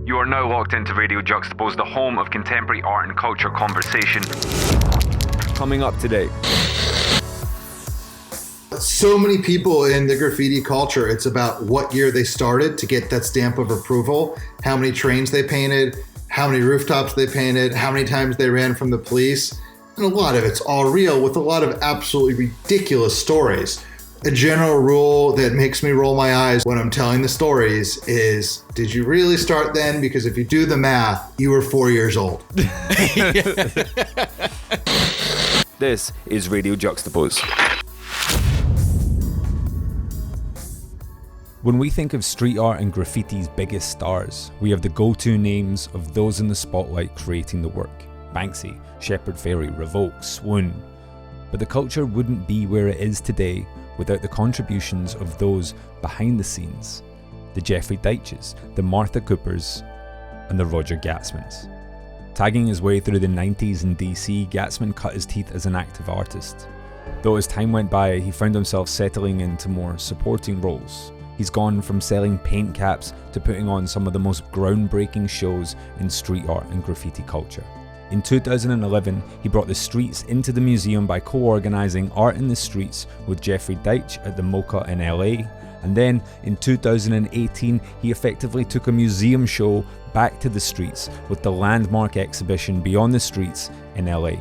You are now locked into Radio Juxtapoz, the home of contemporary art and culture conversation. Coming up today. So many people in the graffiti culture, it's about what year they started to get that stamp of approval, how many trains they painted, how many rooftops they painted, how many times they ran from the police. And a lot of it's all real with a lot of absolutely ridiculous stories. A general rule that makes me roll my eyes when I'm telling the stories is, did you really start then? Because if you do the math, you were 4 years old. This is Radio Juxtapoz. When we think of street art and graffiti's biggest stars, we have the go-to names of those in the spotlight creating the work. Banksy, Shepard Fairey, REVOK, Swoon. But the culture wouldn't be where it is today without the contributions of those behind the scenes. The Jeffrey Deitches, the Martha Coopers, and the Roger Gastmans. Tagging his way through the 90s in DC, Gastman cut his teeth as an active artist. Though as time went by, he found himself settling into more supporting roles. He's gone from selling paint caps to putting on some of the most groundbreaking shows in street art and graffiti culture. In 2011, he brought the streets into the museum by co-organising Art in the Streets with Jeffrey Deitch at the MoCA in LA. And then in 2018, he effectively took a museum show back to the streets with the landmark exhibition Beyond the Streets in LA.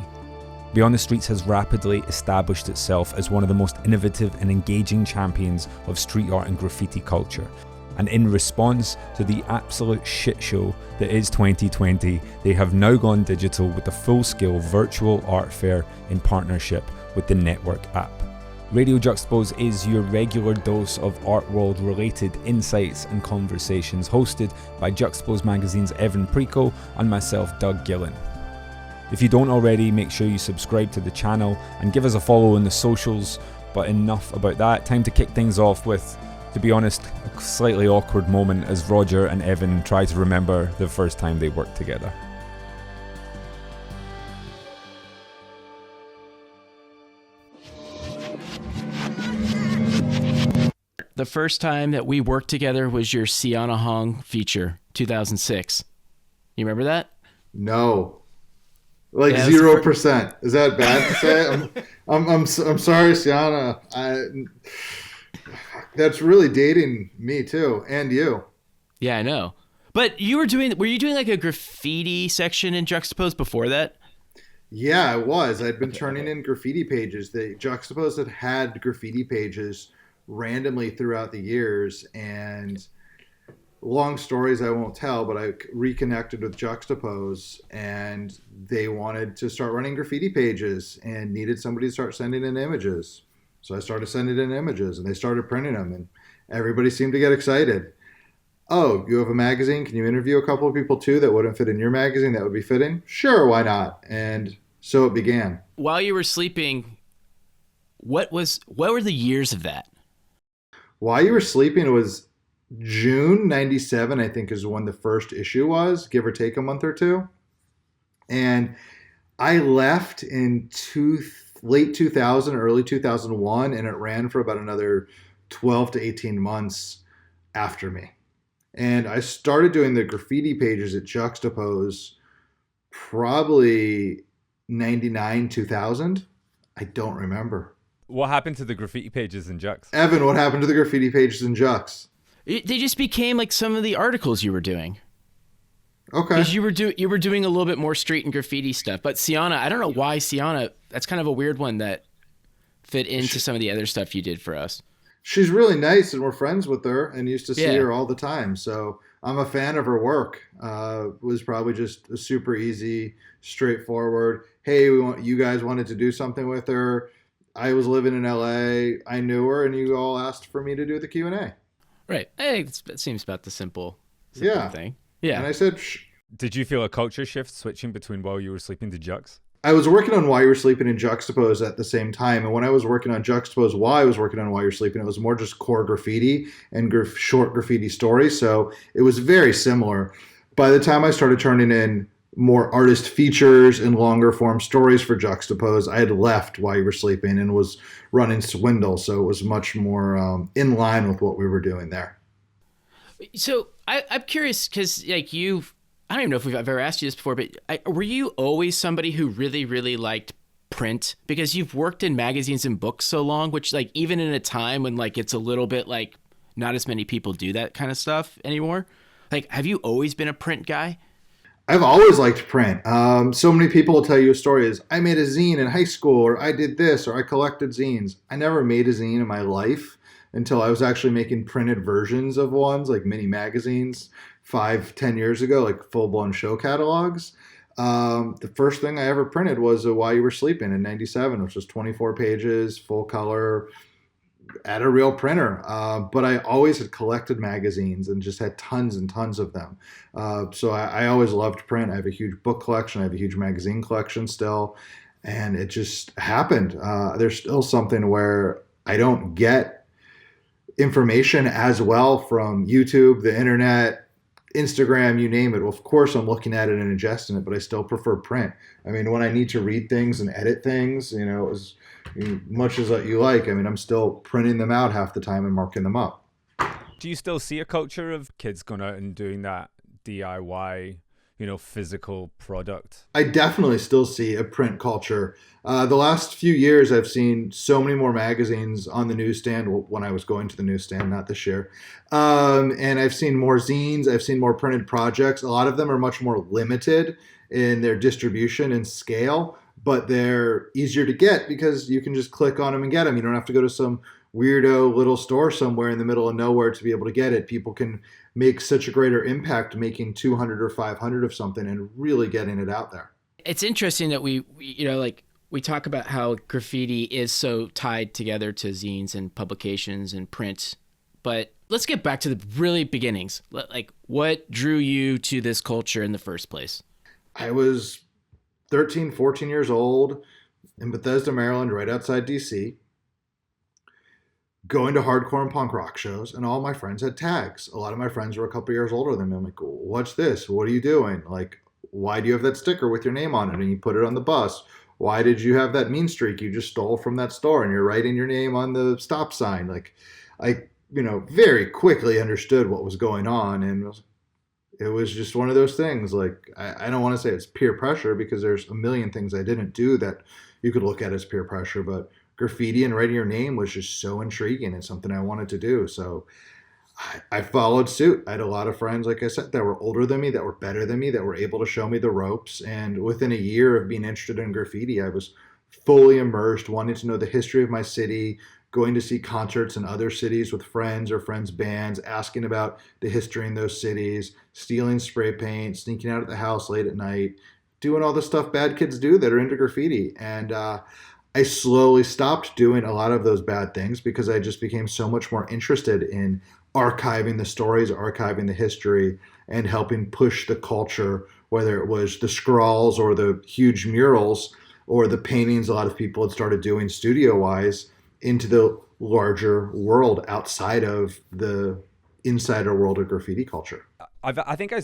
Beyond the Streets has rapidly established itself as one of the most innovative and engaging champions of street art and graffiti culture. And in response to the absolute shit show that is 2020, they have now gone digital with a full-scale virtual art fair in partnership with the NTWRK app. Radio Juxtapoz is your regular dose of art world related insights and conversations, hosted by Juxtapoz Magazine's Evan Preco and myself, Doug Gillen. If you don't already, make sure you subscribe to the channel and give us a follow on the socials. But enough about that, time to kick things off with, to be honest, a slightly awkward moment as Roger and Evan try to remember the first time they worked together. The first time that we worked together was your Sienna Hong feature, 2006. You remember that? No. Like 0%. Is that bad to say? I'm sorry, Sienna. That's really dating me too, and you. Yeah, I know. But were you doing like a graffiti section in Juxtapoz before that? Yeah, I was. I'd been turning in graffiti pages. The Juxtapoz had graffiti pages randomly throughout the years, and long stories I won't tell, but I reconnected with Juxtapoz and they wanted to start running graffiti pages and needed somebody to start sending in images. So I started sending in images and they started printing them and everybody seemed to get excited. Oh, you have a magazine? Can you interview a couple of people too that wouldn't fit in your magazine that would be fitting? Sure, why not? And so it began. While you were sleeping, what were the years of that? While You Were Sleeping, it was June 97, I think, is when the first issue was, give or take a month or two. And I left in late 2000, early 2001, and it ran for about another 12 to 18 months after me. And I started doing the graffiti pages at Juxtapoz probably 99, 2000. I don't remember. What happened to the graffiti pages in Jux? Evan, what happened to the graffiti pages in Jux? They just became like some of the articles you were doing. Okay. Because you were doing a little bit more street and graffiti stuff. But Sienna, I don't know why Sienna, that's kind of a weird one that fit into some of the other stuff you did for us. She's really nice and we're friends with her and used to see her all the time. So I'm a fan of her work. Was probably just a super easy, straightforward, hey, you guys wanted to do something with her. I was living in LA. I knew her and you all asked for me to do the Q&A. Right. Hey, that seems about the simple thing. Yeah. And I said, Did you feel a culture shift switching between While You Were Sleeping to Jux? I was working on While You Were Sleeping and Juxtapoz at the same time. And when I was working on Juxtapoz while I was working on While You're Sleeping, it was more just core graffiti and short graffiti stories. So it was very similar. By the time I started turning in more artist features and longer form stories for Juxtapoz, I had left While You Were Sleeping and was running Swindle. So it was much more in line with what we were doing there. So I'm curious because like I don't even know if I've ever asked you this before, but were you always somebody who really, really liked print? Because you've worked in magazines and books so long, which like even in a time when like it's a little bit like not as many people do that kind of stuff anymore. Like, have you always been a print guy? I've always liked print. So many people will tell you a story is I made a zine in high school, or I did this, or I collected zines. I never made a zine in my life until I was actually making printed versions of ones, like mini magazines 5-10 years ago, like full-blown show catalogs. The first thing I ever printed was While You Were Sleeping in 97, which was 24 pages, full color, at a real printer. But I always had collected magazines and just had tons and tons of them. So I always loved print. I have a huge book collection. I have a huge magazine collection still. And it just happened. There's still something where I don't get information as well from YouTube, the internet, Instagram, you name it. Well, of course, I'm looking at it and ingesting it, but I still prefer print. I mean, when I need to read things and edit things, as much as you like, I mean, I'm still printing them out half the time and marking them up. Do you still see a culture of kids going out and doing that DIY, physical product? I definitely still see a print culture. The last few years, I've seen so many more magazines on the newsstand when I was going to the newsstand, not this year. And I've seen more zines. I've seen more printed projects. A lot of them are much more limited in their distribution and scale, but they're easier to get because you can just click on them and get them. You don't have to go to some weirdo little store somewhere in the middle of nowhere to be able to get it. People can make such a greater impact making 200 or 500 of something and really getting it out there. It's interesting that we talk about how graffiti is so tied together to zines and publications and print, but let's get back to the really beginnings. Like, what drew you to this culture in the first place? I was 13, 14 years old in Bethesda, Maryland, right outside DC, going to hardcore and punk rock shows, and all my friends had tags. A lot of my friends were a couple years older than me. I'm like, what's this? What are you doing? Like, why do you have that sticker with your name on it and you put it on the bus? Why did you have that mean streak you just stole from that store and you're writing your name on the stop sign? Like, I, very quickly understood what was going on, and it was just one of those things. Like, I don't want to say it's peer pressure because there's a million things I didn't do that you could look at as peer pressure, but graffiti and writing your name was just so intriguing and something I wanted to do. So I followed suit. I had a lot of friends, like I said, that were older than me, that were better than me, that were able to show me the ropes. And within a year of being interested in graffiti, I was fully immersed, wanting to know the history of my city, going to see concerts in other cities with friends or friends' bands, asking about the history in those cities, stealing spray paint, sneaking out of the house late at night, doing all the stuff bad kids do that are into graffiti. And I slowly stopped doing a lot of those bad things because I just became so much more interested in archiving the stories, archiving the history, and helping push the culture, whether it was the scrawls or the huge murals or the paintings a lot of people had started doing studio-wise, into the larger world outside of the insider world of graffiti culture. I think I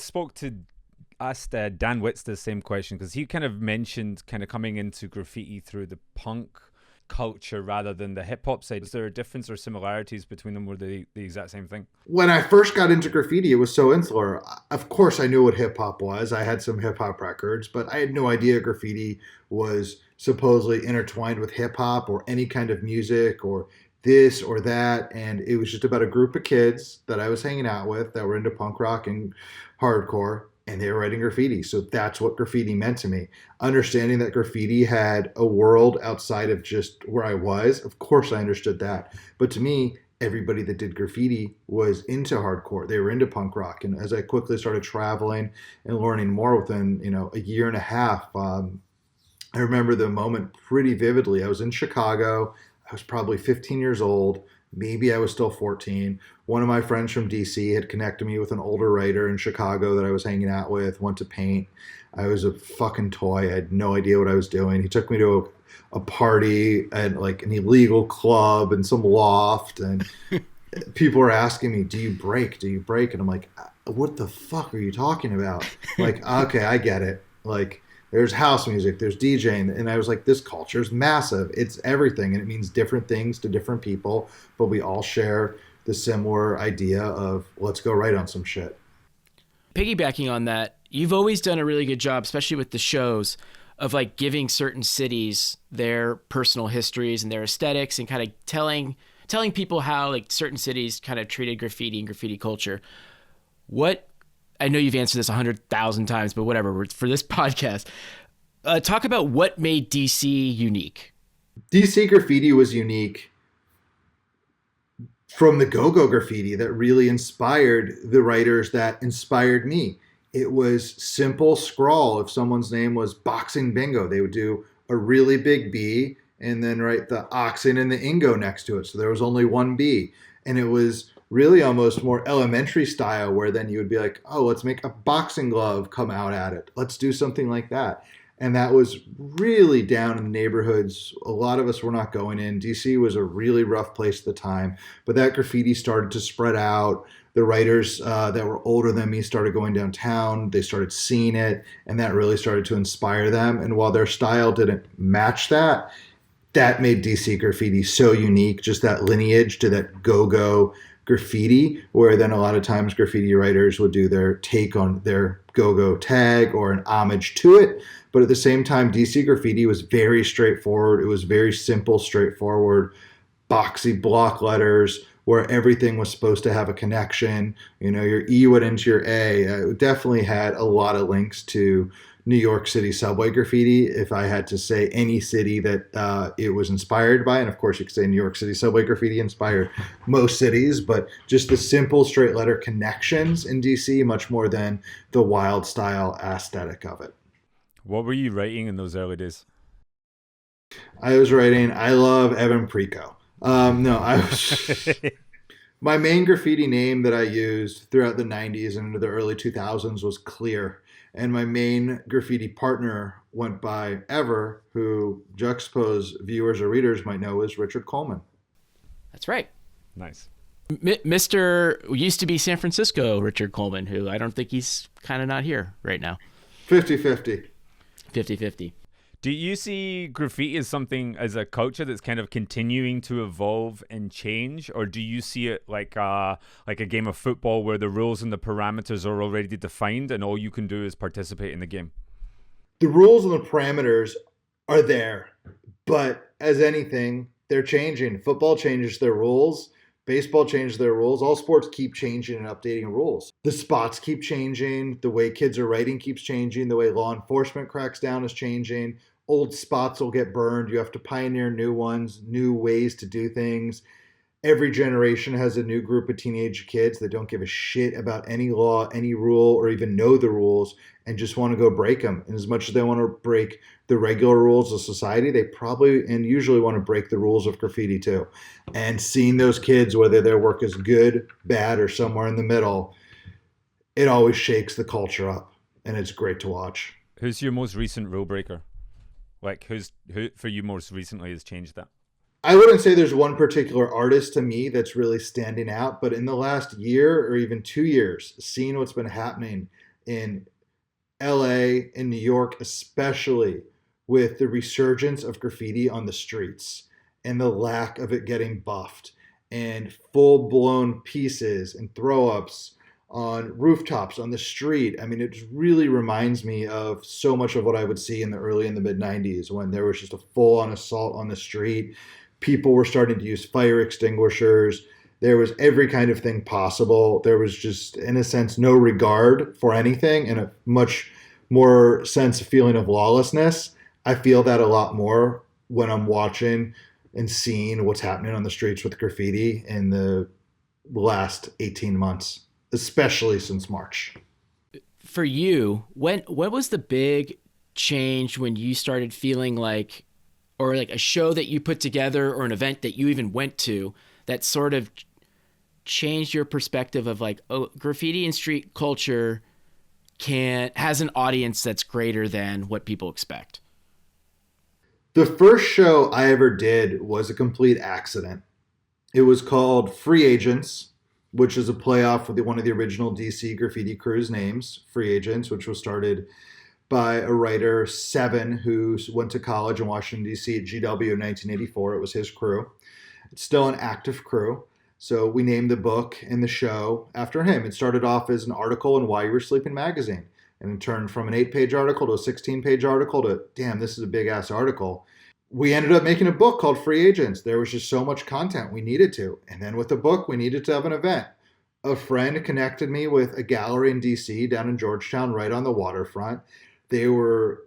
asked Dan Witz the same question, because he kind of mentioned kind of coming into graffiti through the punk culture rather than the hip hop side. Is there a difference or similarities between them? Were they the exact same thing? When I first got into graffiti, it was so insular. Of course, I knew what hip hop was. I had some hip hop records, but I had no idea graffiti was supposedly intertwined with hip hop or any kind of music or this or that. And it was just about a group of kids that I was hanging out with that were into punk rock and hardcore, and they were writing graffiti. So that's what graffiti meant to me. Understanding that graffiti had a world outside of just where I was, of course I understood that. But to me, everybody that did graffiti was into hardcore. They were into punk rock. And as I quickly started traveling and learning more within, a year and a half, I remember the moment pretty vividly. I was in Chicago. I was probably 15 years old. Maybe I was still 14. One of my friends from DC had connected me with an older writer in Chicago that I was hanging out with, went to paint. I was a fucking toy. I had no idea what I was doing. He took me to a party at like an illegal club in some loft, and people were asking me, do you break? And I'm like, what the fuck are you talking about? Like, okay, I get it. Like, there's house music, there's DJing, and I was like, this culture is massive. It's everything, and it means different things to different people, but we all share the similar idea of let's go write on some shit. Piggybacking on that, you've always done a really good job, especially with the shows, of like giving certain cities their personal histories and their aesthetics and kind of telling people how like certain cities kind of treated graffiti and graffiti culture. I know you've answered this 100,000 times, but whatever, for this podcast, talk about what made DC unique. DC graffiti was unique from the go-go graffiti that really inspired the writers that inspired me. It was simple scrawl. If someone's name was Boxing Bingo, they would do a really big B and then write the oxen and the ingo next to it. So there was only one B. And it was really almost more elementary style, where then you would be like, oh, let's make a boxing glove come out at it. Let's do something like that. And that was really down in the neighborhoods. A lot of us were not going in. DC was a really rough place at the time. But that graffiti started to spread out. The writers that were older than me started going downtown. They started seeing it, and that really started to inspire them. And while their style didn't match that, that made DC graffiti so unique, just that lineage to that go-go graffiti, where then a lot of times graffiti writers would do their take on their go-go tag or an homage to it. But at the same time, DC graffiti was very straightforward. It was very simple, straightforward, boxy block letters where everything was supposed to have a connection. You know, your E went into your A. It definitely had a lot of links to New York City subway graffiti, if I had to say any city that it was inspired by. And of course, you could say New York City subway graffiti inspired most cities, but just the simple straight letter connections in DC, much more than the wild style aesthetic of it. What were you writing in those early days? I was writing, I love Evan Preco. My main graffiti name that I used throughout the 90s and into the early 2000s was Clear. And my main graffiti partner went by Ever, who Juxtapoz viewers or readers might know is Richard Coleman. That's right. Nice. Mr. used to be San Francisco Richard Coleman, who I don't think he's kind of not here right now. 50-50. 50-50. Do you see graffiti as something, as a culture that's kind of continuing to evolve and change, or do you see it like a game of football where the rules and the parameters are already defined and all you can do is participate in the game? The rules and the parameters are there, but as anything, they're changing. Football changes their rules. Baseball changes their rules. All sports keep changing and updating rules. The spots keep changing. The way kids are writing keeps changing. The way law enforcement cracks down is changing. Old spots will get burned. You have to pioneer new ones, new ways to do things. Every generation has a new group of teenage kids that don't give a shit about any law, any rule, or even know the rules, and just want to go break them. And as much as they want to break the regular rules of society, they probably and usually want to break the rules of graffiti too. And seeing those kids, whether their work is good, bad, or somewhere in the middle, it always shakes the culture up, and it's great to watch. Who's your most recent rule breaker? Like, who for you most recently has changed that? I wouldn't say there's one particular artist to me that's really standing out, but in the last year or even 2 years, seeing what's been happening in LA, in New York, especially with the resurgence of graffiti on the streets and the lack of it getting buffed and full-blown pieces and throw-ups on rooftops, on the street. I mean, it really reminds me of so much of what I would see in the early and the mid-90s when there was just a full-on assault on the street. People were starting to use fire extinguishers. There was every kind of thing possible. There was just, in a sense, no regard for anything and a much more sense of feeling of lawlessness. I feel that a lot more when I'm watching and seeing what's happening on the streets with graffiti in the last 18 months, especially since March. For you, what was the big change when you started feeling like, or like a show that you put together or an event that you even went to that sort of changed your perspective of like, oh, graffiti and street culture has an audience that's greater than what people expect? The first show I ever did was a complete accident. It was called Free Agents, which is a playoff with one of the original DC graffiti crew's names, Free Agents, which was started by a writer, Seven, who went to college in Washington, D.C. at GW in 1984. It was his crew. It's still an active crew. So we named the book and the show after him. It started off as an article in Why You Were Sleeping magazine, and it turned from an 8-page article to a 16-page article to, damn, this is a big-ass article. We ended up making a book called Free Agents. There was just so much content we needed to. And then with the book, we needed to have an event. A friend connected me with a gallery in D.C. down in Georgetown, right on the waterfront. They were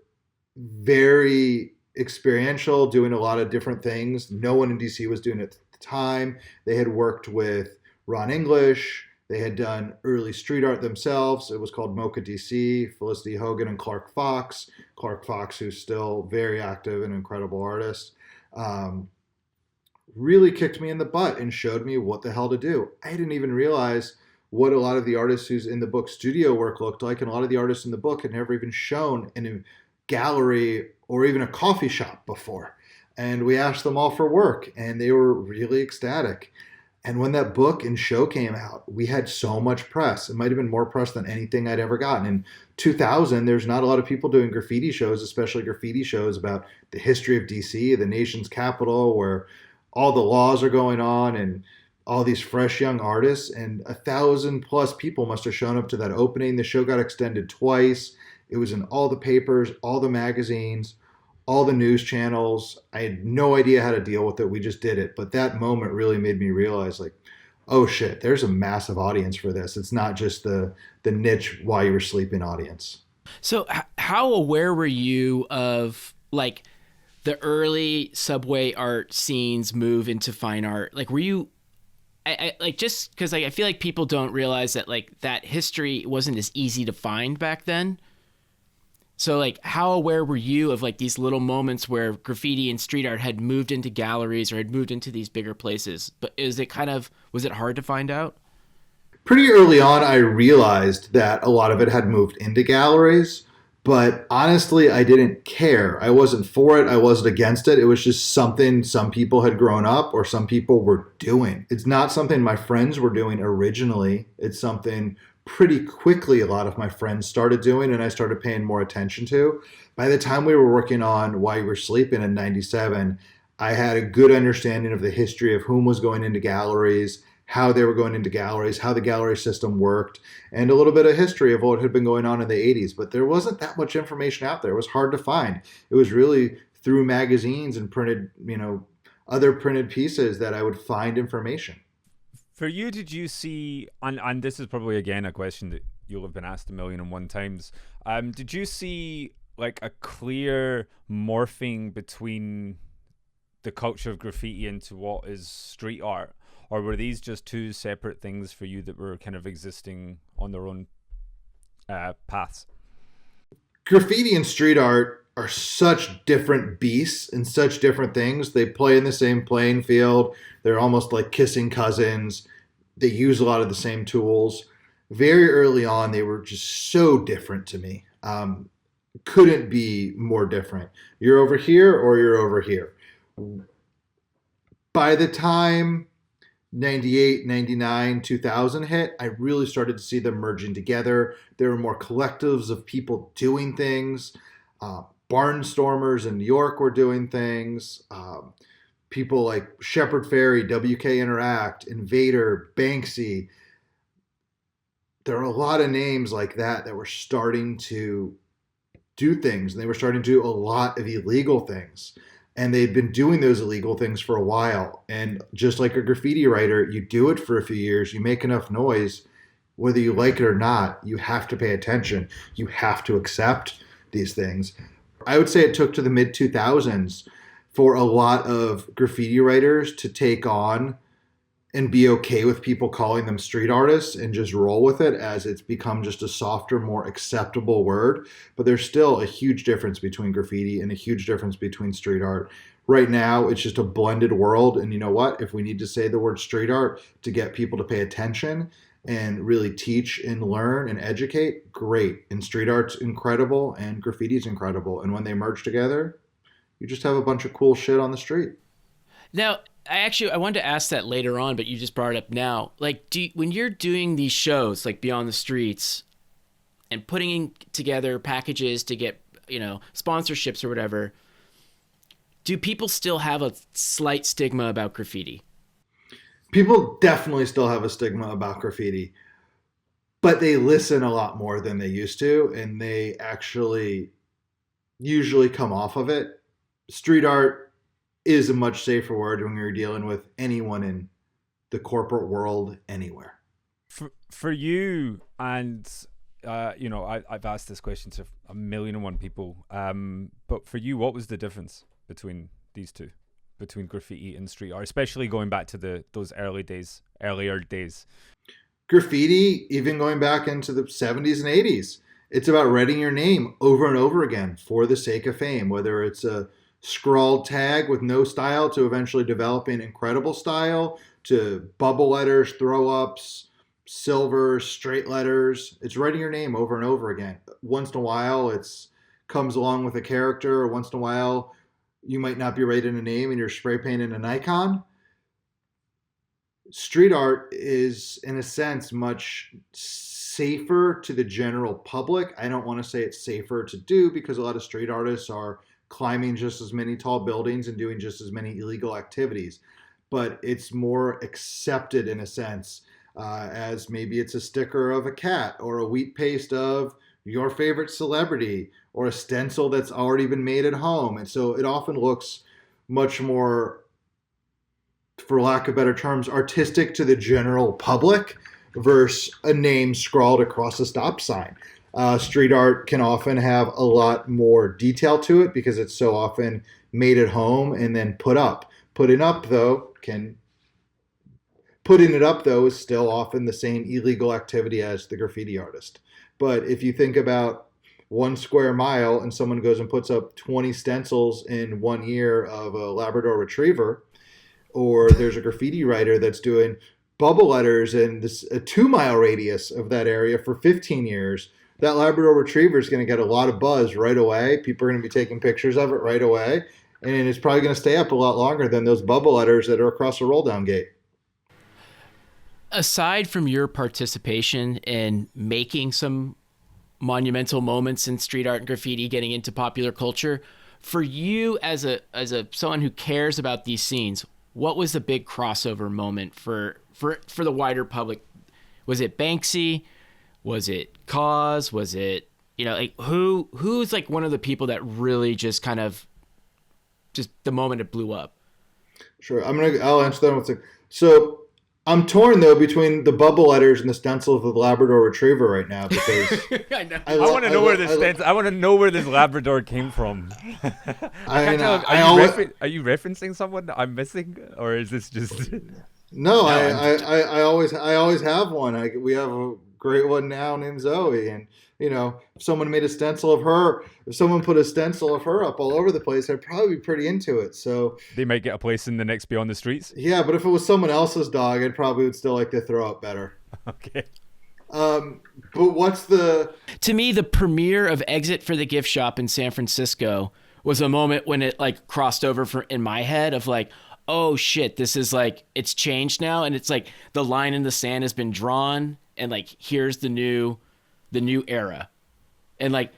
very experiential, doing a lot of different things. No one in D.C. was doing it at the time. They had worked with Ron English. They had done early street art themselves. It was called Mocha DC, Felicity Hogan and Clark Fox. Clark Fox, who's still very active and incredible artist, really kicked me in the butt and showed me what the hell to do. I didn't even realize what a lot of the artists who's in the book studio work looked like, and a lot of the artists in the book had never even shown in a gallery or even a coffee shop before. And we asked them all for work, and they were really ecstatic. And when that book and show came out, we had so much press. It might have been more press than anything I'd ever gotten. In 2000, there's not a lot of people doing graffiti shows, especially graffiti shows about the history of DC, the nation's capital, where all the laws are going on and all these fresh young artists. And 1,000+ people must have shown up to that opening. The show got extended twice. It was in all the papers, all the magazines, all the news channels. I had no idea how to deal with it. We just did it. But that moment really made me realize, like, oh shit, there's a massive audience for this. It's not just the niche While You Were Sleeping audience. So how aware were you of like the early subway art scenes move into fine art? Like, were you, I like, just because I feel like people don't realize that like that history wasn't as easy to find back then. So like, how aware were you of like these little moments where graffiti and street art had moved into galleries or had moved into these bigger places? But was it hard to find out? Pretty early on, I realized that a lot of it had moved into galleries, but honestly, I didn't care. I wasn't for it. I wasn't against it. It was just something some people had grown up or some people were doing. It's not something my friends were doing originally. It's something pretty quickly a lot of my friends started doing and I started paying more attention to. By the time we were working on While You Were Sleeping in 97, I had a good understanding of the history of whom was going into galleries, how they were going into galleries, how the gallery system worked, and a little bit of history of what had been going on in the 80s. But there wasn't that much information out there. It was hard to find. It was really through magazines and printed, other printed pieces that I would find information. For you, did you see, and this is probably again a question that you'll have been asked 1,001 times, did you see like a clear morphing between the culture of graffiti into what is street art? Or were these just two separate things for you that were kind of existing on their own paths? Graffiti and street art are such different beasts and such different things. They play in the same playing field. They're almost like kissing cousins. They use a lot of the same tools. Very early on, they were just so different to me. Couldn't be more different. You're over here or you're over here. By the time 98, 99, 2000 hit, I really started to see them merging together. There were more collectives of people doing things. Barnstormers in New York were doing things. People like Shepard Fairey, WK Interact, Invader, Banksy. There are a lot of names like that were starting to do things. And they were starting to do a lot of illegal things. And they'd been doing those illegal things for a while. And just like a graffiti writer, you do it for a few years, you make enough noise, whether you like it or not, you have to pay attention. You have to accept these things. I would say it took to the mid-2000s for a lot of graffiti writers to take on and be okay with people calling them street artists and just roll with it as it's become just a softer, more acceptable word. But there's still a huge difference between graffiti and a huge difference between street art. Right now, it's just a blended world. And you know what? If we need to say the word street art to get people to pay attention and really teach and learn and educate, great. And street art's incredible and graffiti's incredible. And when they merge together, you just have a bunch of cool shit on the street. Now, I wanted to ask that later on, but you just brought it up now. Like, when you're doing these shows, like Beyond the Streets, and putting together packages to get, sponsorships or whatever, do people still have a slight stigma about graffiti? People definitely still have a stigma about graffiti, but they listen a lot more than they used to, and they actually usually come off of it. Street art is a much safer word when you're dealing with anyone in the corporate world anywhere. For you, and I've asked this question to 1,000,001 people, but for you, what was the difference between these two, between graffiti and street art, especially going back to those earlier days? Graffiti, even going back into the 70s and 80s, it's about writing your name over and over again for the sake of fame, whether it's a scrawled tag with no style to eventually developing incredible style, to bubble letters, throw-ups, silver, straight letters. It's writing your name over and over again. Once in a while, it's comes along with a character, or once in a while, you might not be writing a name and you're spray painting an icon. Street art is, in a sense, much safer to the general public. I don't want to say it's safer to do, because a lot of street artists are climbing just as many tall buildings and doing just as many illegal activities. But it's more accepted, in a sense, as maybe it's a sticker of a cat, or a wheat paste of your favorite celebrity, or a stencil that's already been made at home. And so it often looks much more, for lack of better terms, artistic to the general public versus a name scrawled across a stop sign. Street art can often have a lot more detail to it because it's so often made at home and then put up. Putting it up, though, is still often the same illegal activity as the graffiti artist. But if you think about 1 square mile and someone goes and puts up 20 stencils in 1 year of a Labrador Retriever, or there's a graffiti writer that's doing bubble letters in a 2-mile radius of that area for 15 years, that Labrador Retriever is going to get a lot of buzz right away. People are going to be taking pictures of it right away. And it's probably going to stay up a lot longer than those bubble letters that are across a roll-down gate. Aside from your participation in making some monumental moments in street art and graffiti, getting into popular culture, for you as a someone who cares about these scenes, what was the big crossover moment for the wider public? Was it Banksy? Was it Cause? Was it, like who's like one of the people that really just kind of just the moment it blew up? Sure. I'll answer that one. So I'm torn, though, between the bubble letters and the stencil of the Labrador Retriever right now, because I know. I want to know where this Labrador came from. Are you referencing someone that I'm missing, or is this just? No, I always have one. We have a great one now named Zoe, and if someone made a stencil of her, if someone put a stencil of her up all over the place, I'd probably be pretty into it. So they might get a place in the next Beyond the Streets. Yeah, but if it was someone else's dog, I'd probably would still like to throw up better. Okay. But what's to me, the premiere of Exit for the Gift Shop in San Francisco was a moment when it like crossed over in my head of like, oh shit, this is like, it's changed now. And it's like the line in the sand has been drawn, and like, here's the new era. And like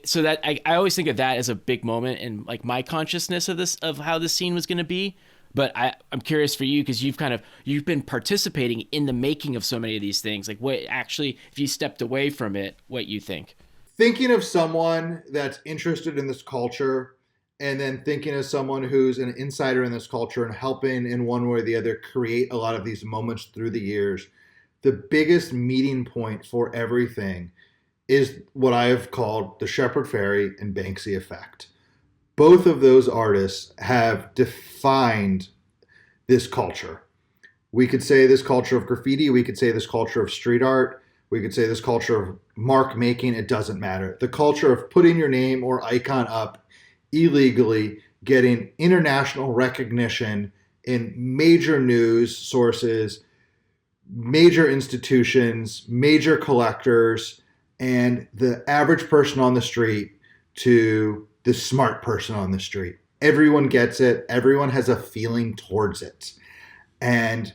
so that I always think of that as a big moment in like my consciousness of how this scene was going to be. But I'm curious for you, because you've been participating in the making of so many of these things. Like, what actually, if you stepped away from it, what you think? Thinking of someone that's interested in this culture, and then thinking of someone who's an insider in this culture and helping in one way or the other create a lot of these moments through the years, the biggest meeting point for everything is what I have called the Shepard Fairey and Banksy effect. Both of those artists have defined this culture. We could say this culture of graffiti. We could say this culture of street art. We could say this culture of mark making. It doesn't matter. The culture of putting your name or icon up illegally, getting international recognition in major news sources, major institutions, major collectors, and the average person on the street to the smart person on the street. Everyone gets it. Everyone has a feeling towards it. And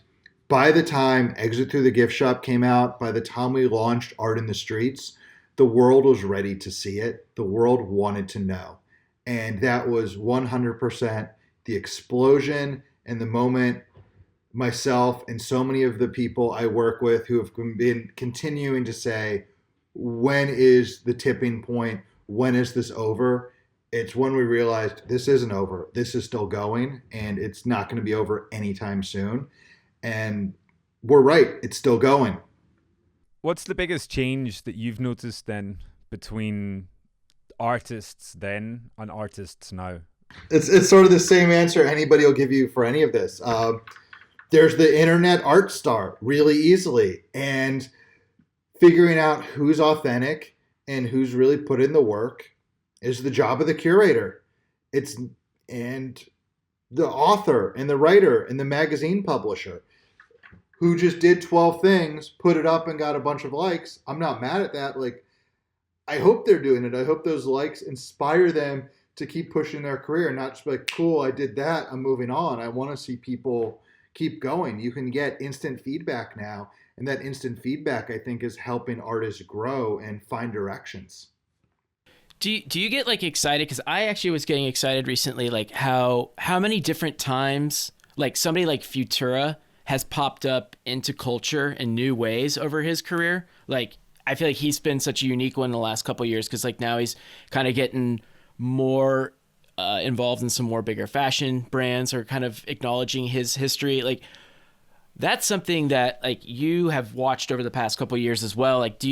by the time Exit Through the Gift Shop came out, by the time we launched Art in the Streets, the world was ready to see it. The world wanted to know. And that was 100% the explosion and the moment myself and so many of the people I work with who have been continuing to say, when is the tipping point? When is this over? It's when we realized this isn't over. This is still going, and it's not going to be over anytime soon. And we're right. It's still going. What's the biggest change that you've noticed then between artists then and artists now? It's sort of the same answer anybody will give you for any of this. There's the internet art star really easily, and figuring out who's authentic and who's really put in the work is the job of the curator. And the author and the writer and the magazine publisher who just did 12 things, put it up and got a bunch of likes. I'm not mad at that. Like, I hope they're doing it. I hope those likes inspire them to keep pushing their career, not just be like, cool, I did that, I'm moving on. I want to see people keep going. You can get instant feedback now, and that instant feedback, I think, is helping artists grow and find directions. Do you get like excited? Because I actually was getting excited recently, like how many different times like somebody like Futura has popped up into culture in new ways over his career. Like, I feel like he's been such a unique one in the last couple of years, because like now he's kind of getting more involved in some more bigger fashion brands, or kind of acknowledging his history. Like, that's something that like you have watched over the past couple of years as well. Like,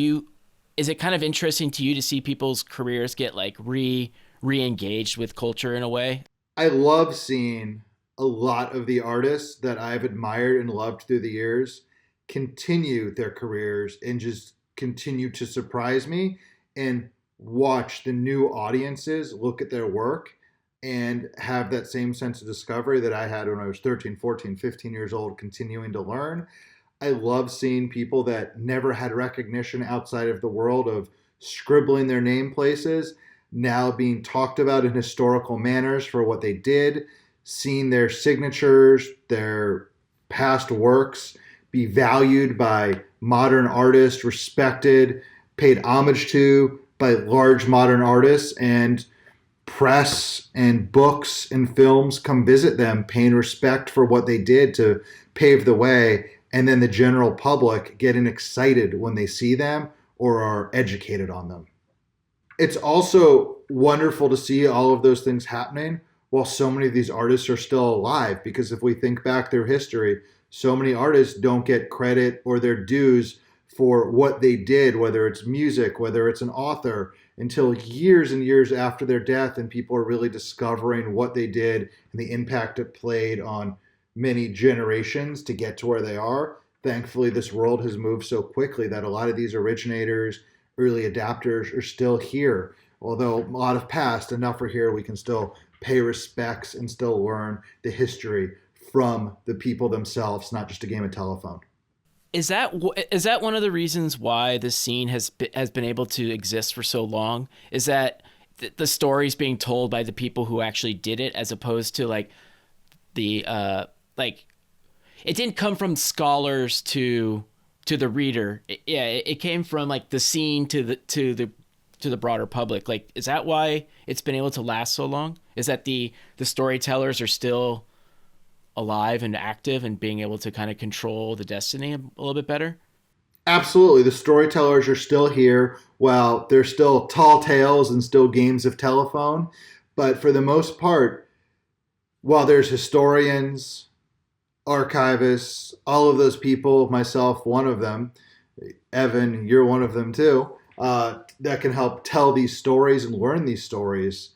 is it kind of interesting to you to see people's careers get like re-engaged with culture in a way? I love seeing a lot of the artists that I've admired and loved through the years continue their careers and just continue to surprise me, and watch the new audiences look at their work and have that same sense of discovery that I had when I was 13, 14, 15 years old, continuing to learn. I love seeing people that never had recognition outside of the world of scribbling their name places now being talked about in historical manners for what they did, seeing their signatures, their past works be valued by modern artists, respected, paid homage to by large modern artists, and press and books and films come visit them, paying respect for what they did to pave the way, and then the general public getting excited when they see them or are educated on them. It's also wonderful to see all of those things happening while so many of these artists are still alive, because if we think back through history, so many artists don't get credit or their dues for what they did, whether it's music, whether it's an author, until years and years after their death, and people are really discovering what they did and the impact it played on many generations to get to where they are. Thankfully, this world has moved so quickly that a lot of these originators, early adapters are still here. Although a lot have passed, enough are here we can still pay respects and still learn the history from the people themselves, not just a game of telephone. Is that one of the reasons why this scene has been able to exist for so long? Is that the stories being told by the people who actually did it, as opposed to like the like it didn't come from scholars to the reader. It came from like the scene to the broader public. Like, is that why it's been able to last so long? Is that the storytellers are still alive and active and being able to kind of control the destiny a little bit better? Absolutely. The storytellers are still here. Well, there's still tall tales and still games of telephone. But for the most part, while there's historians, archivists, all of those people, myself, one of them, Evan, you're one of them too, that can help tell these stories and learn these stories.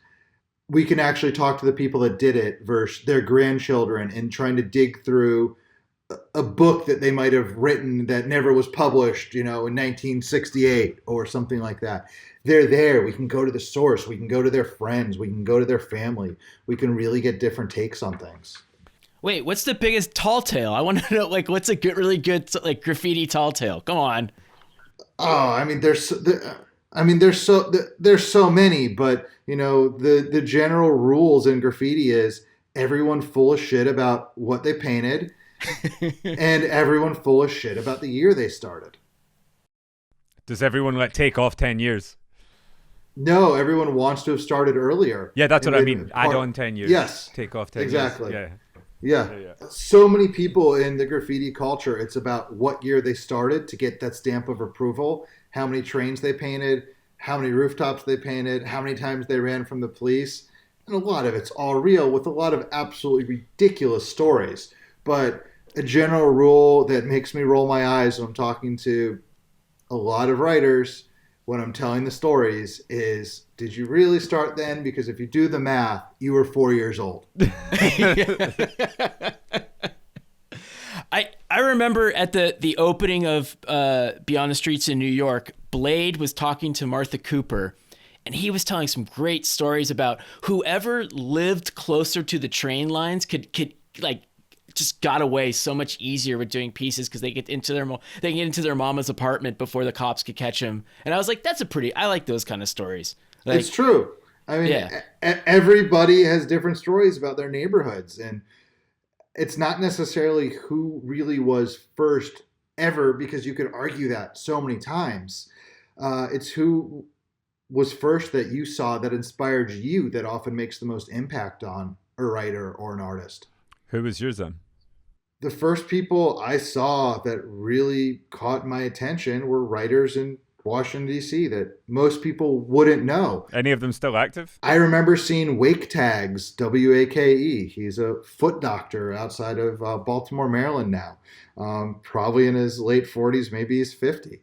We can actually talk to the people that did it versus their grandchildren and trying to dig through a book that they might have written that never was published, in 1968 or something like that. They're there. We can go to the source. We can go to their friends. We can go to their family. We can really get different takes on things. Wait, what's the biggest tall tale? I want to know, like, what's a really good like graffiti tall tale? Come on. Oh, there's so many, but the general rules in graffiti is everyone full of shit about what they painted and everyone full of shit about the year they started. Does everyone take off 10 years? No, everyone wants to have started earlier. Yeah, that's what I mean. Add on 10 years. Yes. Take off 10 exactly. years. Yeah. So many people in the graffiti culture, it's about what year they started to get that stamp of approval, how many trains they painted, how many rooftops they painted, how many times they ran from the police. And a lot of it's all real with a lot of absolutely ridiculous stories. But a general rule that makes me roll my eyes when I'm talking to a lot of writers when I'm telling the stories is, did you really start then? Because if you do the math, you were 4 years old. I remember at the opening of Beyond the Streets in New York, Blade was talking to Martha Cooper, and he was telling some great stories about whoever lived closer to the train lines could like just got away so much easier with doing pieces because they get into their mama's apartment before the cops could catch them. And I was like, I like those kind of stories. Like, it's true. I mean, everybody has different stories about their neighborhoods, and it's not necessarily who really was first ever, because you could argue that so many times. It's who was first that you saw that inspired you that often makes the most impact on a writer or an artist. Who was yours then? The first people I saw that really caught my attention were writers in Washington, D.C. that most people wouldn't know. Any of them still active? I remember seeing Wake Tags, W-A-K-E. He's a foot doctor outside of Baltimore, Maryland now. Probably in his late 40s, maybe he's 50.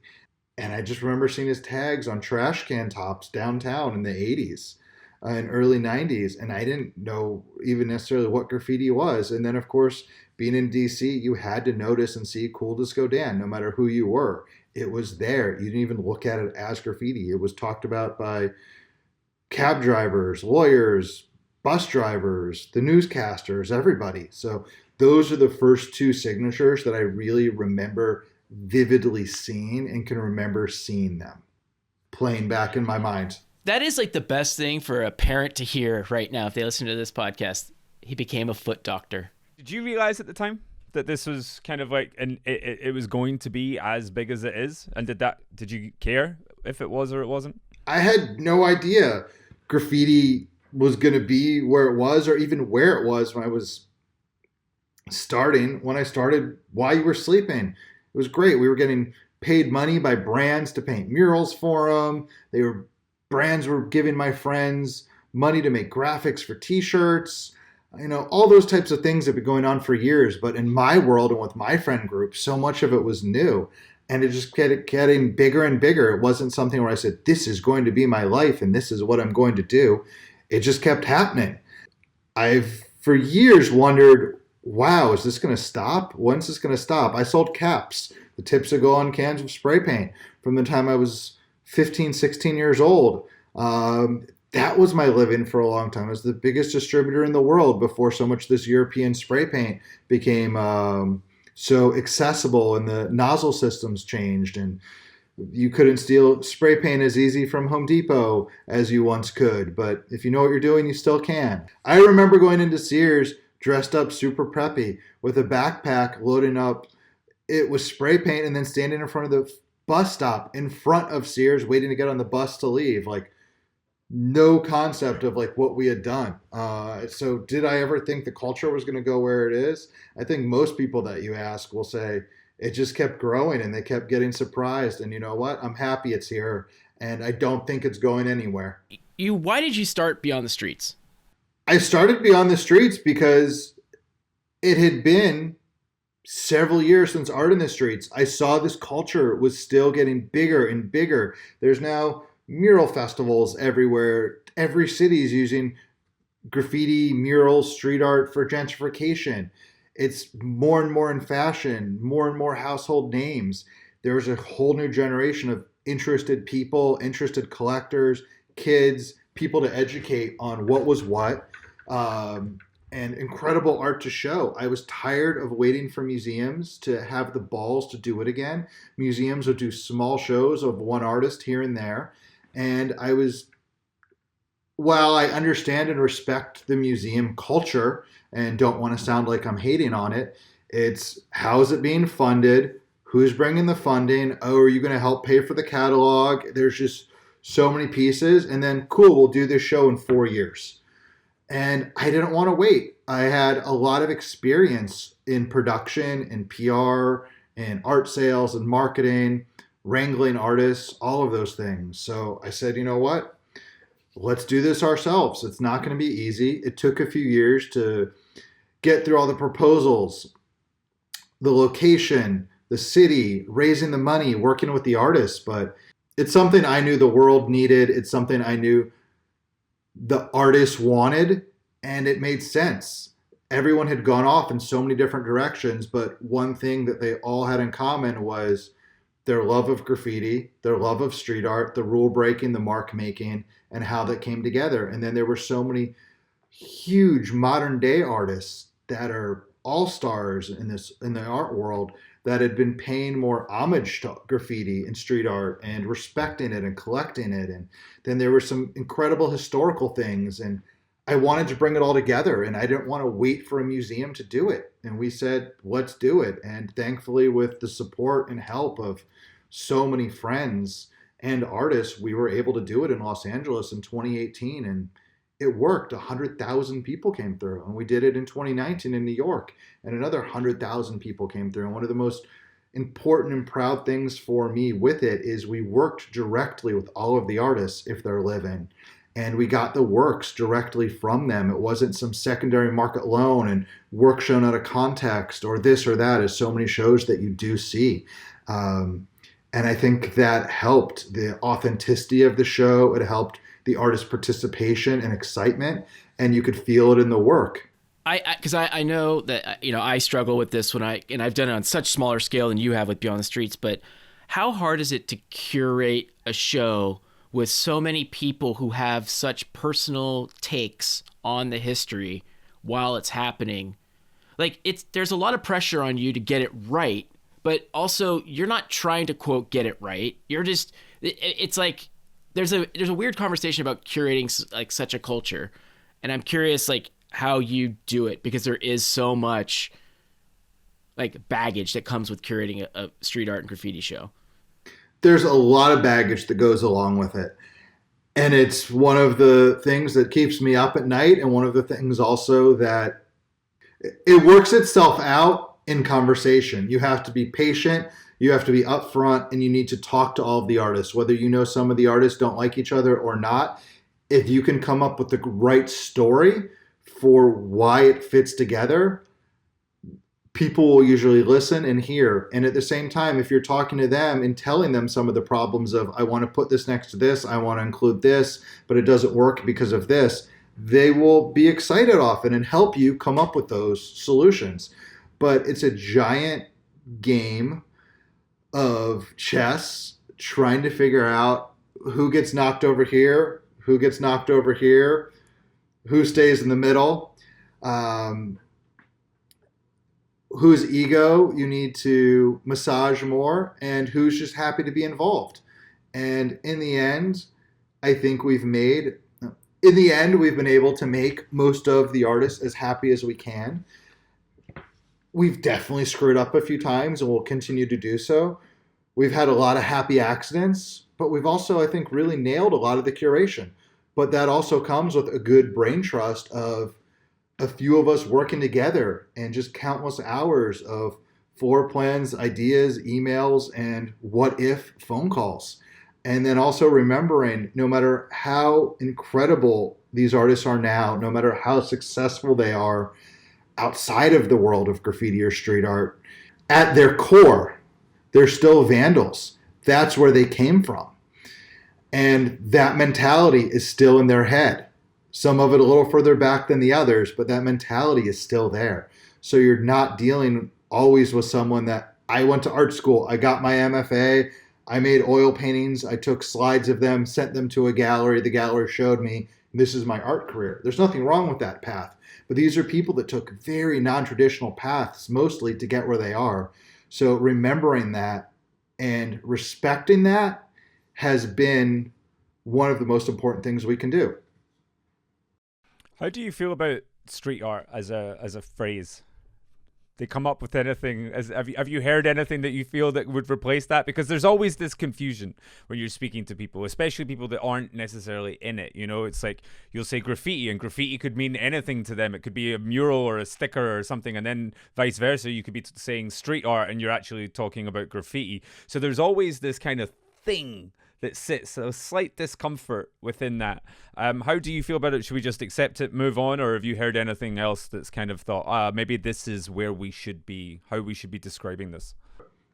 And I just remember seeing his tags on trash can tops downtown in the 80s and early 90s. And I didn't know even necessarily what graffiti was. And then, of course, being in D.C., you had to notice and see Cool Disco Dan, no matter who you were. It was there. You didn't even look at it as graffiti. It was talked about by cab drivers, lawyers, bus drivers, the newscasters, everybody. So those are the first two signatures that I really remember vividly seeing and can remember seeing them playing back in my mind. That is like the best thing for a parent to hear right now if they listen to this podcast. He became a foot doctor. Did you realize at the time that this was kind of like, and it was going to be as big as it is? And did you care if it was or it wasn't? I had no idea graffiti was going to be where it was, or even where it was when I was starting. When I started While You Were Sleeping, it was great. We were getting paid money by brands to paint murals for them. Brands were giving my friends money to make graphics for t-shirts. You know, all those types of things have been going on for years. But in my world and with my friend group, so much of it was new. And it just kept getting bigger and bigger. It wasn't something where I said, this is going to be my life and this is what I'm going to do. It just kept happening. I've, for years, wondered, wow, is this going to stop? When's this going to stop? I sold caps, the tips that go on cans of spray paint, from the time I was 15, 16 years old. That was my living for a long time. I was the biggest distributor in the world before so much this European spray paint became so accessible and the nozzle systems changed, and you couldn't steal spray paint as easy from Home Depot as you once could. But if you know what you're doing, you still can. I remember going into Sears dressed up super preppy with a backpack loading up it was spray paint and then standing in front of the bus stop in front of Sears waiting to get on the bus to leave. Like, no concept of like what we had done. So did I ever think the culture was going to go where it is? I think most people that you ask will say it just kept growing and they kept getting surprised. And you know what? I'm happy it's here and I don't think it's going anywhere. Why did you start Beyond the Streets? I started Beyond the Streets because it had been several years since Art in the Streets. I saw this culture was still getting bigger and bigger. There's now mural festivals everywhere. Every city is using graffiti, murals, street art for gentrification. It's more and more in fashion, more and more household names. There's a whole new generation of interested people, interested collectors, kids, people to educate on what was what, and incredible art to show. I was tired of waiting for museums to have the balls to do it again. Museums would do small shows of one artist here and there. And while I understand and respect the museum culture and don't want to sound like I'm hating on it, it's how is it being funded? Who's bringing the funding? Oh, are you going to help pay for the catalog? There's just so many pieces. And then, cool, we'll do this show in 4 years. And I didn't want to wait. I had a lot of experience in production and PR and art sales and marketing, wrangling artists, all of those things. So I said, you know what? Let's do this ourselves. It's not going to be easy. It took a few years to get through all the proposals, the location, the city, raising the money, working with the artists. But it's something I knew the world needed. It's something I knew the artists wanted, and it made sense. Everyone had gone off in so many different directions, but one thing that they all had in common was their love of graffiti, their love of street art, the rule breaking, the mark making, and how that came together. And then there were so many huge modern day artists that are all stars in the art world that had been paying more homage to graffiti and street art and respecting it and collecting it. And then there were some incredible historical things, and I wanted to bring it all together, and I didn't want to wait for a museum to do it. And we said, let's do it. And thankfully, with the support and help of so many friends and artists, we were able to do it in Los Angeles in 2018. And it worked. 100,000 people came through. And we did it in 2019 in New York, and another 100,000 people came through. And one of the most important and proud things for me with it is we worked directly with all of the artists if they're living. And we got the works directly from them. It wasn't some secondary market loan and work shown out of context or this or that, as so many shows that you do see. And I think that helped the authenticity of the show. It helped the artist participation and excitement, and you could feel it in the work. Because I know that, I struggle with this and I've done it on such smaller scale than you have with Beyond the Streets, but how hard is it to curate a show with so many people who have such personal takes on the history while it's happening? Like, there's a lot of pressure on you to get it right, but also you're not trying to, quote, get it right. You're just, it's like, there's a weird conversation about curating like such a culture. And I'm curious, like, how you do it, because there is so much like baggage that comes with curating a street art and graffiti show. There's a lot of baggage that goes along with it. And it's one of the things that keeps me up at night, and one of the things also that it works itself out in conversation. You have to be patient, you have to be upfront, and you need to talk to all of the artists, whether you know some of the artists don't like each other or not. If you can come up with the right story for why it fits together, people will usually listen and hear. And at the same time, if you're talking to them and telling them some of the problems of, I want to put this next to this, I want to include this, but it doesn't work because of this, they will be excited often and help you come up with those solutions. But it's a giant game of chess, trying to figure out who gets knocked over here, who gets knocked over here, who stays in the middle, whose ego you need to massage more, and who's just happy to be involved. And in the end, I think we've been able to make most of the artists as happy as we can. We've definitely screwed up a few times, and we'll continue to do so. We've had a lot of happy accidents, but we've also, I think, really nailed a lot of the curation. But that also comes with a good brain trust of a few of us working together and just countless hours of floor plans, ideas, emails, and what if phone calls. And then also remembering, no matter how incredible these artists are now, no matter how successful they are outside of the world of graffiti or street art, at their core, they're still vandals. That's where they came from. And that mentality is still in their head. Some of it a little further back than the others, but that mentality is still there. So you're not dealing always with someone that, I went to art school, I got my MFA, I made oil paintings, I took slides of them, sent them to a gallery, the gallery showed me, this is my art career. There's nothing wrong with that path. But these are people that took very non-traditional paths, mostly to get where they are. So remembering that and respecting that has been one of the most important things we can do. How do you feel about street art as a phrase? they come up with anything? Have you heard anything that you feel that would replace that? Because there's always this confusion when you're speaking to people, especially people that aren't necessarily in it. You know, it's like you'll say graffiti, and graffiti could mean anything to them. It could be a mural or a sticker or something, and then vice versa. You could be saying street art, and you're actually talking about graffiti. So there's always this kind of thing that sits, a slight discomfort within that. How do you feel about it? Should we just accept it, move on, or have you heard anything else that's kind of thought, maybe this is where we should be, how we should be describing this?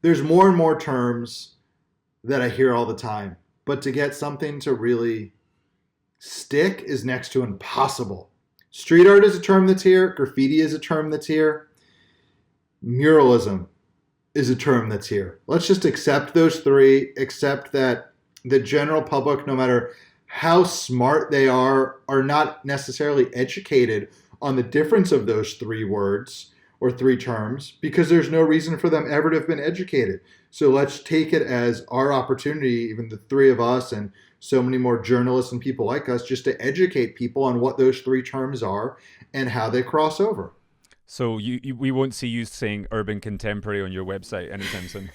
There's more and more terms that I hear all the time, but to get something to really stick is next to impossible. Street art is a term that's here. Graffiti is a term that's here. Muralism is a term that's here. Let's just accept those three, accept that the general public, no matter how smart they are not necessarily educated on the difference of those three words or three terms, because there's no reason for them ever to have been educated. So let's take it as our opportunity, even the three of us and so many more journalists and people like us, just to educate people on what those three terms are and how they cross over. So we won't see you saying urban contemporary on your website anytime soon.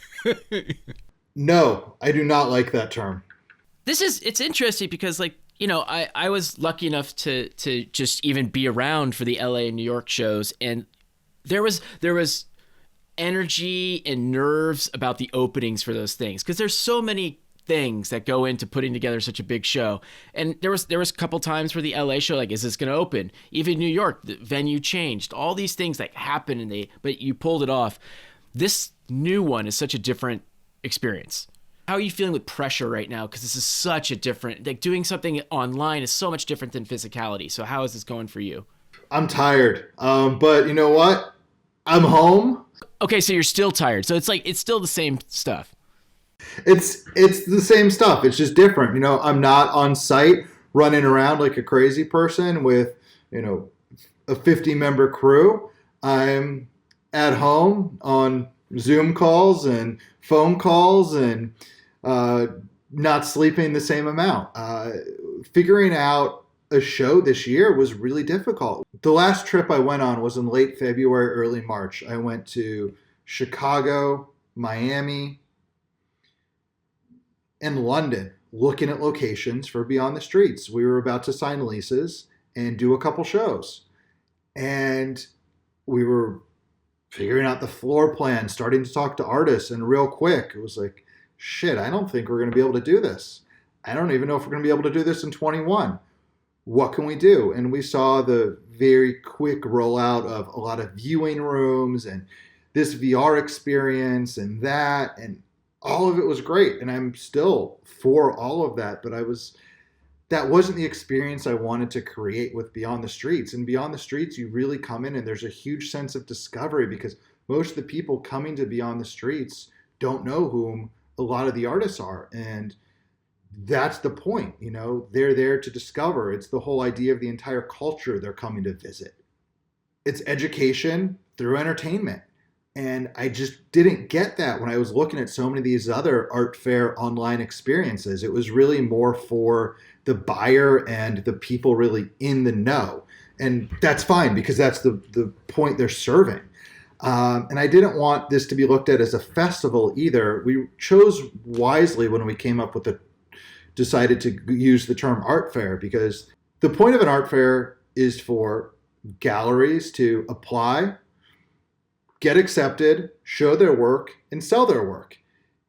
No, I do not like that term. It's interesting because, like, you know, I was lucky enough to just even be around for the LA and New York shows, and there was energy and nerves about the openings for those things, because there's so many things that go into putting together such a big show. And there was a couple times for the LA show, like, is this going to open? Even New York, the venue changed. All these things that happened, but you pulled it off. This new one is such a different experience. How are you feeling with pressure right now? Because this is such a different, like, doing something online is so much different than physicality. So how is this going for you? I'm tired, but you know what? I'm home. Okay, so you're still tired. So it's still the same stuff. It's the same stuff. It's just different. You know, I'm not on site running around like a crazy person with, you know, a 50-member crew. I'm at home on Zoom calls and phone calls and not sleeping the same amount. Figuring out a show this year was really difficult. The last trip I went on was in late February, early March. I went to Chicago, Miami, and London, looking at locations for Beyond the Streets. We were about to sign leases and do a couple shows. And we were figuring out the floor plan, starting to talk to artists, and real quick, it was like, shit, I don't think we're going to be able to do this. I don't even know if we're going to be able to do this in 21. What can we do? And we saw the very quick rollout of a lot of viewing rooms and this VR experience and that, and all of it was great. And I'm still for all of that, but that wasn't the experience I wanted to create with Beyond the Streets. And Beyond the Streets, you really come in and there's a huge sense of discovery, because most of the people coming to Beyond the Streets don't know whom a lot of the artists are. And that's the point, you know, they're there to discover. It's the whole idea of the entire culture they're coming to visit. It's education through entertainment. And I just didn't get that when I was looking at so many of these other art fair online experiences. It was really more for the buyer and the people really in the know. And that's fine, because that's the point they're serving. And I didn't want this to be looked at as a festival either. We chose wisely when we came up with decided to use the term art fair, because the point of an art fair is for galleries to apply, get accepted, show their work, and sell their work.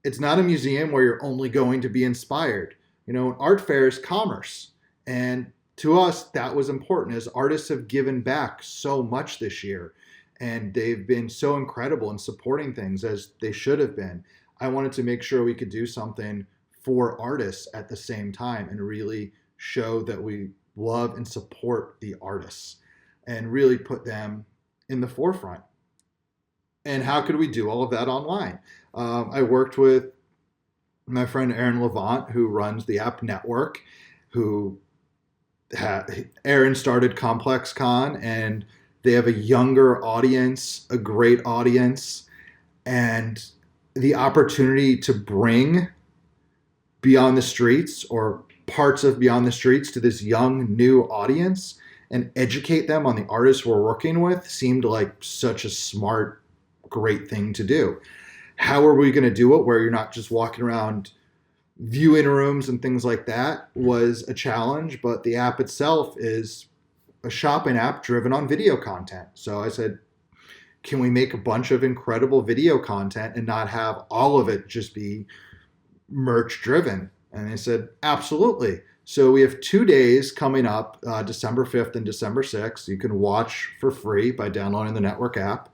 It's not a museum where you're only going to be inspired. You know, an art fair is commerce. And to us, that was important, as artists have given back so much this year. And they've been so incredible in supporting things, as they should have been. I wanted to make sure we could do something for artists at the same time and really show that we love and support the artists and really put them in the forefront. And how could we do all of that online? I worked with my friend Aaron Levant, who runs the app Network, Aaron started Complex Con, and they have a younger audience, a great audience, and the opportunity to bring Beyond the Streets or parts of Beyond the Streets to this young, new audience and educate them on the artists we're working with seemed like such a smart great thing to do. How are we going to do it where you're not just walking around viewing rooms and things like that was a challenge, but the app itself is a shopping app driven on video content. So I said, can we make a bunch of incredible video content and not have all of it just be merch driven? And they said, absolutely. So we have 2 days coming up, December 5th and December 6th. You can watch for free by downloading the network app.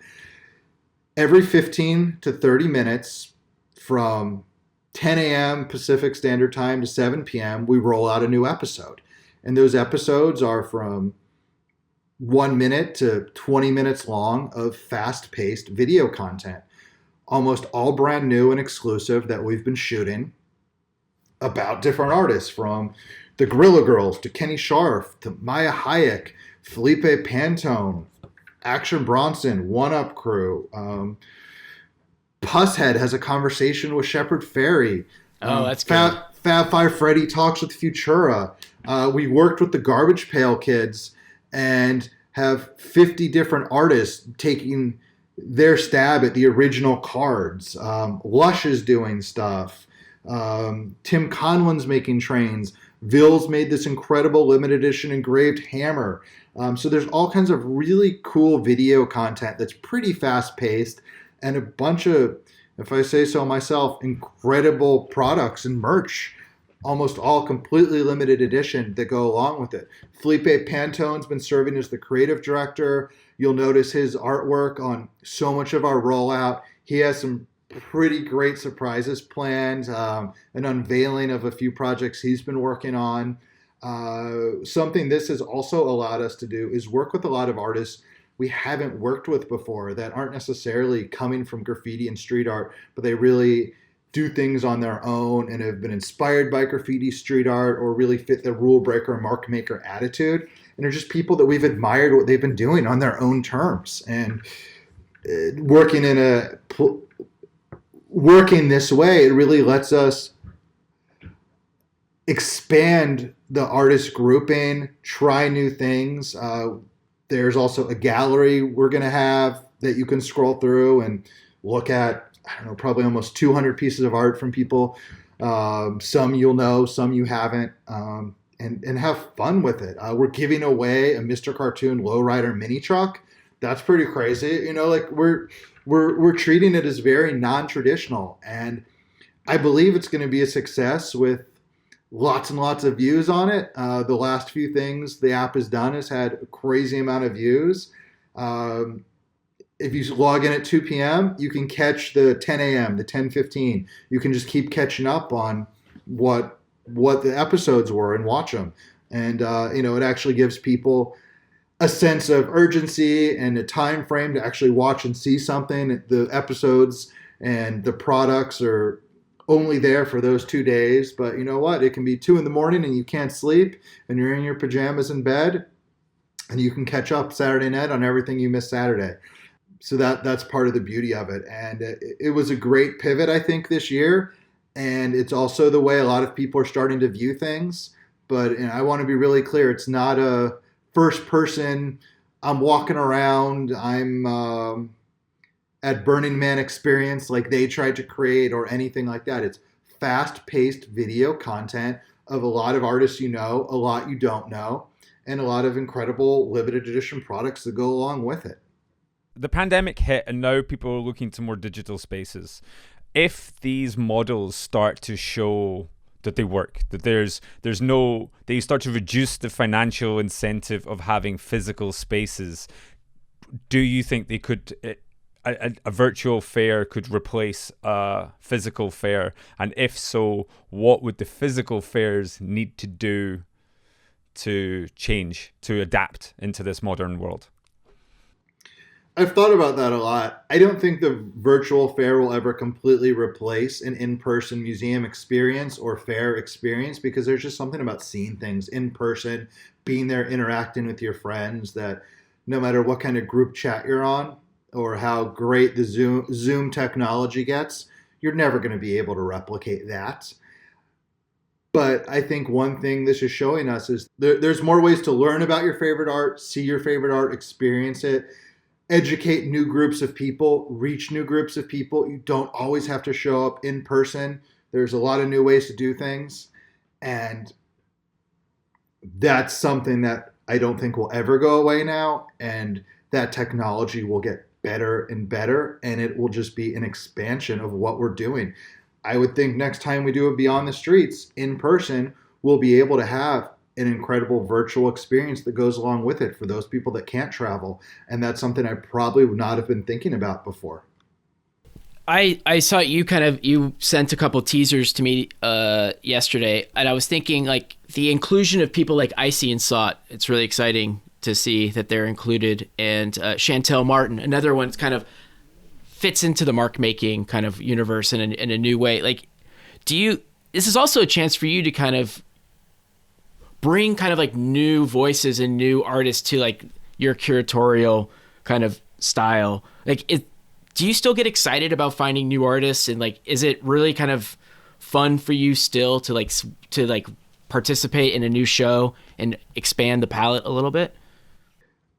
Every 15 to 30 minutes from 10 a.m. Pacific Standard Time to 7 p.m., we roll out a new episode. And those episodes are from 1 minute to 20 minutes long of fast-paced video content. Almost all brand new and exclusive that we've been shooting about different artists, from the Guerrilla Girls to Kenny Scharf to Maya Hayek, Felipe Pantone, Action Bronson, One Up Crew. Pusshead has a conversation with Shepard Fairey. Oh, that's good. Fab Five Freddy talks with Futura. We worked with the Garbage Pail Kids and have 50 different artists taking their stab at the original cards. Lush is doing stuff. Tim Conlon's making trains. Vils made this incredible limited edition engraved hammer. So there's all kinds of really cool video content that's pretty fast paced, and a bunch of, if I say so myself, incredible products and merch, almost all completely limited edition, that go along with it. Felipe Pantone's been serving as the creative director. You'll notice his artwork on so much of our rollout. He has some pretty great surprises planned, an unveiling of a few projects he's been working on. Something this has also allowed us to do is work with a lot of artists we haven't worked with before that aren't necessarily coming from graffiti and street art, but they really do things on their own and have been inspired by graffiti, street art, or really fit the rule breaker, mark maker attitude. And they're just people that we've admired what they've been doing on their own terms. And working this way, it really lets us expand the artist grouping, try new things. There's also a gallery we're going to have that you can scroll through and look at, I don't know, probably almost 200 pieces of art from people. Some you'll know, some you haven't, and have fun with it. We're giving away a Mr. Cartoon Lowrider mini truck. That's pretty crazy. You know, like we're treating it as very non-traditional, and I believe it's going to be a success with lots and lots of views on it. The last few things the app has done has had a crazy amount of views. If you log in at 2 p.m., you can catch the 10 a.m., the 10:15. You can just keep catching up on what the episodes were and watch them. And, it actually gives people a sense of urgency and a time frame to actually watch and see something. The episodes and the products are only there for those 2 days. But you know what? It can be 2 a.m. and you can't sleep and you're in your pajamas in bed, and you can catch up Saturday night on everything you missed Saturday. So that's part of the beauty of it. And it was a great pivot, I think, this year. And it's also the way a lot of people are starting to view things. But I want to be really clear. It's not a first person, I'm walking around, I'm at Burning Man experience like they tried to create or anything like that. It's fast-paced video content of a lot of artists you know, a lot you don't know, and a lot of incredible limited edition products that go along with it. The pandemic hit and now people are looking to more digital spaces. If these models start to show that they work, that they start to reduce the financial incentive of having physical spaces, do you think they could, a virtual fair could replace a physical fair? And if so, what would the physical fairs need to do to change, to adapt into this modern world? I've thought about that a lot. I don't think the virtual fair will ever completely replace an in-person museum experience or fair experience, because there's just something about seeing things in person, being there, interacting with your friends, that no matter what kind of group chat you're on or how great the Zoom technology gets, you're never going to be able to replicate that. But I think one thing this is showing us is there's more ways to learn about your favorite art, see your favorite art, experience it. educate new groups of people, reach new groups of people. You don't always have to show up in person. There's a lot of new ways to do things. And that's something that I don't think will ever go away now. And that technology will get better and better. And it will just be an expansion of what we're doing. I would think next time we do it Beyond the Streets in person, we'll be able to have an incredible virtual experience that goes along with it for those people that can't travel. And that's something I probably would not have been thinking about before. I saw you sent a couple teasers to me yesterday, and I was thinking like the inclusion of people like Icy and Sought. It's really exciting to see that they're included, and Chantel Martin, another one, kind of fits into the mark making kind of universe in a new way. Like, this is also a chance for you to kind of bring kind of like new voices and new artists to like your curatorial kind of style. Like, do you still get excited about finding new artists, and like, is it really kind of fun for you still to participate in a new show and expand the palette a little bit?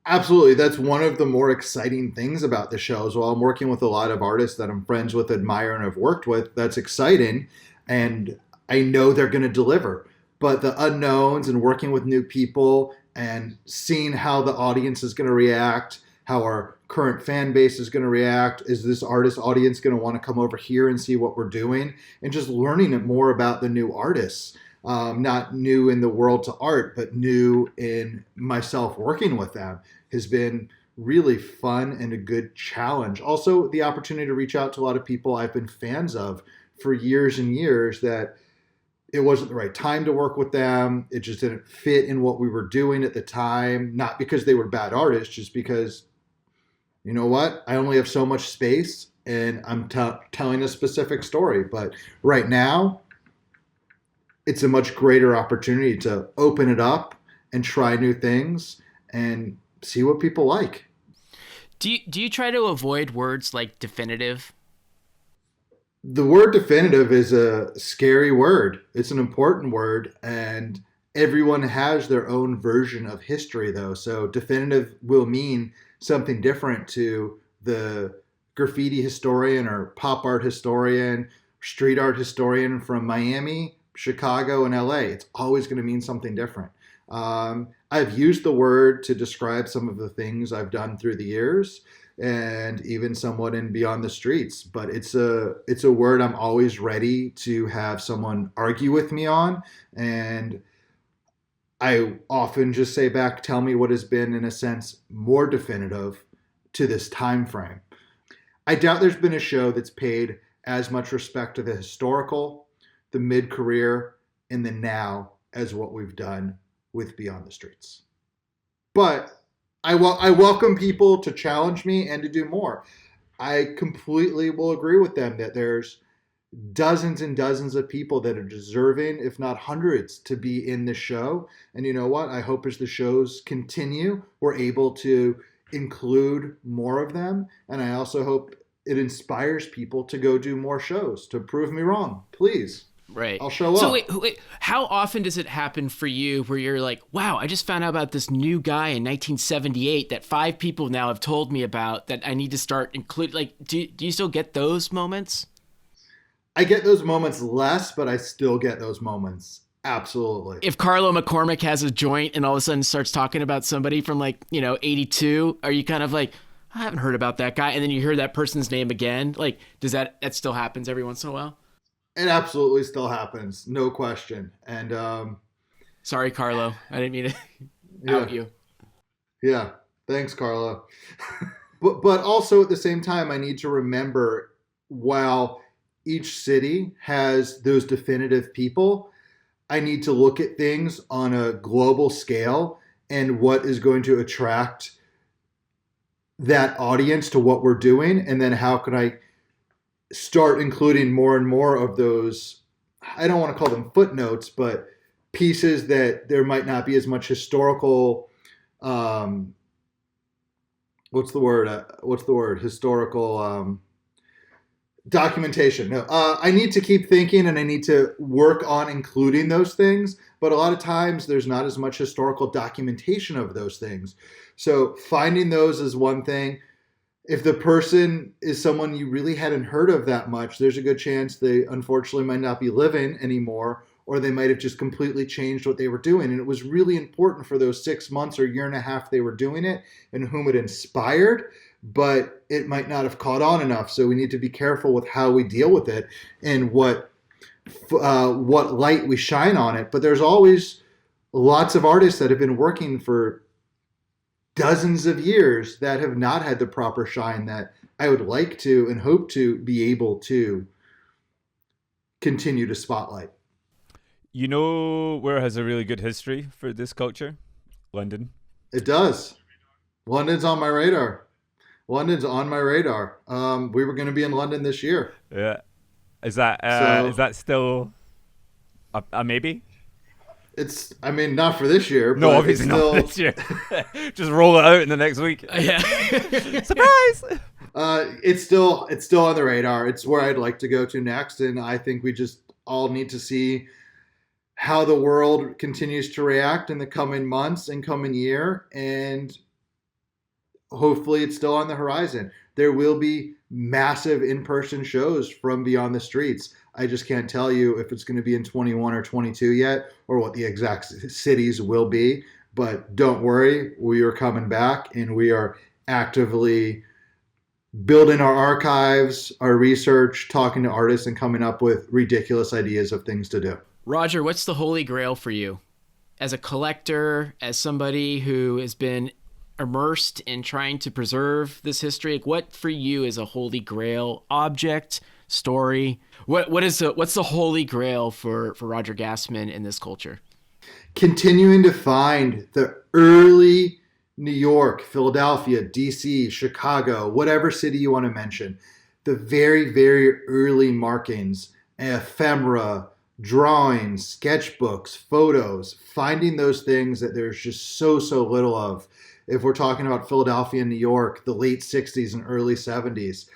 Absolutely. That's one of the more exciting things about the show as well. I'm working with a lot of artists that I'm friends with, admire, and have worked with. That's exciting. And I know they're going to deliver. But the unknowns and working with new people and seeing how the audience is going to react, how our current fan base is going to react, is this artist audience going to want to come over here and see what we're doing, and just learning it more about the new artists. Not new in the world to art, but new in myself working with them has been really fun and a good challenge. Also, the opportunity to reach out to a lot of people I've been fans of for years and years that it wasn't the right time to work with them. It just didn't fit in what we were doing at the time. Not because they were bad artists, just because, you know what? I only have so much space and I'm telling a specific story. But right now, it's a much greater opportunity to open it up and try new things and see what people like. Do you try to avoid words like definitive? The word definitive is a scary word. It's an important word, and everyone has their own version of history, though. So definitive will mean something different to the graffiti historian or pop art historian, street art historian from Miami, Chicago, and LA. It's always going to mean something different. I've used the word to describe some of the things I've done through the years, and even somewhat in Beyond the Streets. But it's a word I'm always ready to have someone argue with me on. And I often just say back, tell me what has been, in a sense, more definitive to this time frame. I doubt there's been a show that's paid as much respect to the historical, the mid-career, and the now as what we've done with Beyond the Streets. But I welcome people to challenge me and to do more. I completely will agree with them that there's dozens and dozens of people that are deserving, if not hundreds, to be in the show. And you know what? I hope as the shows continue, we're able to include more of them. And I also hope it inspires people to go do more shows, to prove me wrong. Please. Right. I'll show up. So wait, how often does it happen for you where you're like, wow, I just found out about this new guy in 1978 that 5 people now have told me about that I need to start including? Like, do you still get those moments? I get those moments less, but I still get those moments. Absolutely. If Carlo McCormick has a joint and all of a sudden starts talking about somebody from 82, are you kind of like, I haven't heard about that guy? And then you hear that person's name again. Like, does that still happens every once in a while? It absolutely still happens. No question. And sorry, Carlo. I didn't mean to out you. Yeah. Thanks, Carlo. but also at the same time, I need to remember, while each city has those definitive people, I need to look at things on a global scale and what is going to attract that audience to what we're doing. And then how can I start including more and more of those, I don't want to call them footnotes, but pieces that there might not be as much historical, historical documentation. No, I need to keep thinking and I need to work on including those things, but a lot of times there's not as much historical documentation of those things. So finding those is one thing. if the person is someone you really hadn't heard of that much, there's a good chance they unfortunately might not be living anymore, or they might have just completely changed what they were doing. And it was really important for those 6 months or year and a half they were doing it and whom it inspired, but it might not have caught on enough. So we need to be careful with how we deal with it and what light we shine on it. But there's always lots of artists that have been working for dozens of years that have not had the proper shine that I would like to and hope to be able to continue to spotlight. You know where has a really good history for this culture? London. It does. London's on my radar. London's on my radar. We were going to be in London this year. Yeah. Is that still a maybe? It's, I mean, not for this year. No, but obviously it's still, not this year. Just roll it out in the next week. Yeah. Surprise! It's still on the radar. It's where I'd like to go to next, and I think we just all need to see how the world continues to react in the coming months and coming year, and hopefully it's still on the horizon. There will be massive in-person shows from Beyond the Streets. I just can't tell you if it's going to be in 21 or 22 yet, or what the exact cities will be. But don't worry, we are coming back, and we are actively building our archives, our research, talking to artists, and coming up with ridiculous ideas of things to do. Roger, what's the holy grail for you? As a collector, as somebody who has been immersed in trying to preserve this history, like what for you is a holy grail object, story? What's the holy grail for Roger Gastman in this culture? Continuing to find the early New York, Philadelphia, DC, Chicago, whatever city you want to mention, the very, very early markings, ephemera, drawings, sketchbooks, photos, finding those things that there's just so little of. If we're talking about Philadelphia and New York, the late 60s and early 70s,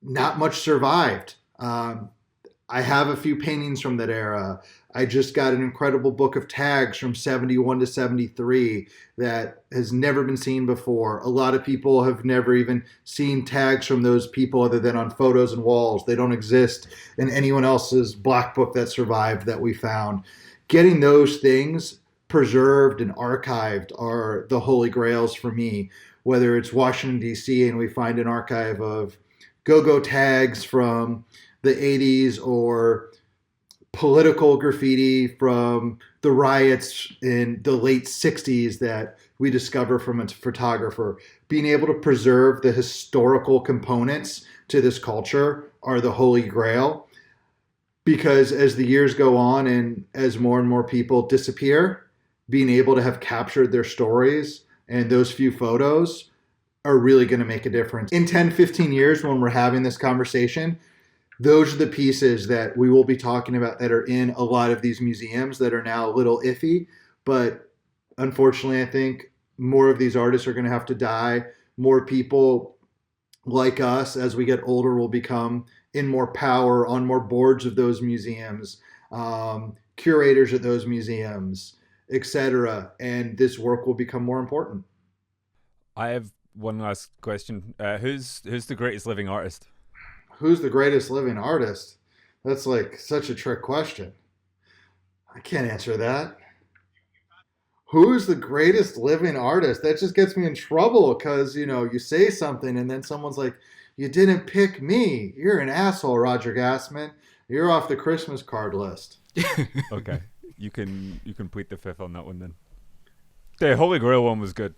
not much survived. I have a few paintings from that era. I just got an incredible book of tags from 71 to 73 that has never been seen before. A lot of people have never even seen tags from those people other than on photos and walls. They don't exist in anyone else's black book that survived that we found. Getting those things preserved and archived are the holy grails for me, whether it's Washington, D.C., and we find an archive of go-go tags from the 80s or political graffiti from the riots in the late 60s that we discover from a photographer. Being able to preserve the historical components to this culture are the holy grail, because as the years go on and as more and more people disappear, being able to have captured their stories and those few photos are really going to make a difference. In 10, 15 years when we're having this conversation, those are the pieces that we will be talking about that are in a lot of these museums that are now a little iffy. But unfortunately, I think more of these artists are going to have to die. More people like us, as we get older, will become in more power on more boards of those museums, curators at those museums, etc. And this work will become more important. I have one last question. Who's the greatest living artist? Who's the greatest living artist? That's like such a trick question. I can't answer that. Who's the greatest living artist? That just gets me in trouble because, you say something and then someone's like, you didn't pick me. You're an asshole, Roger Gastman. You're off the Christmas card list. Okay. You can plead the fifth on that one then. The Holy Grail one was good.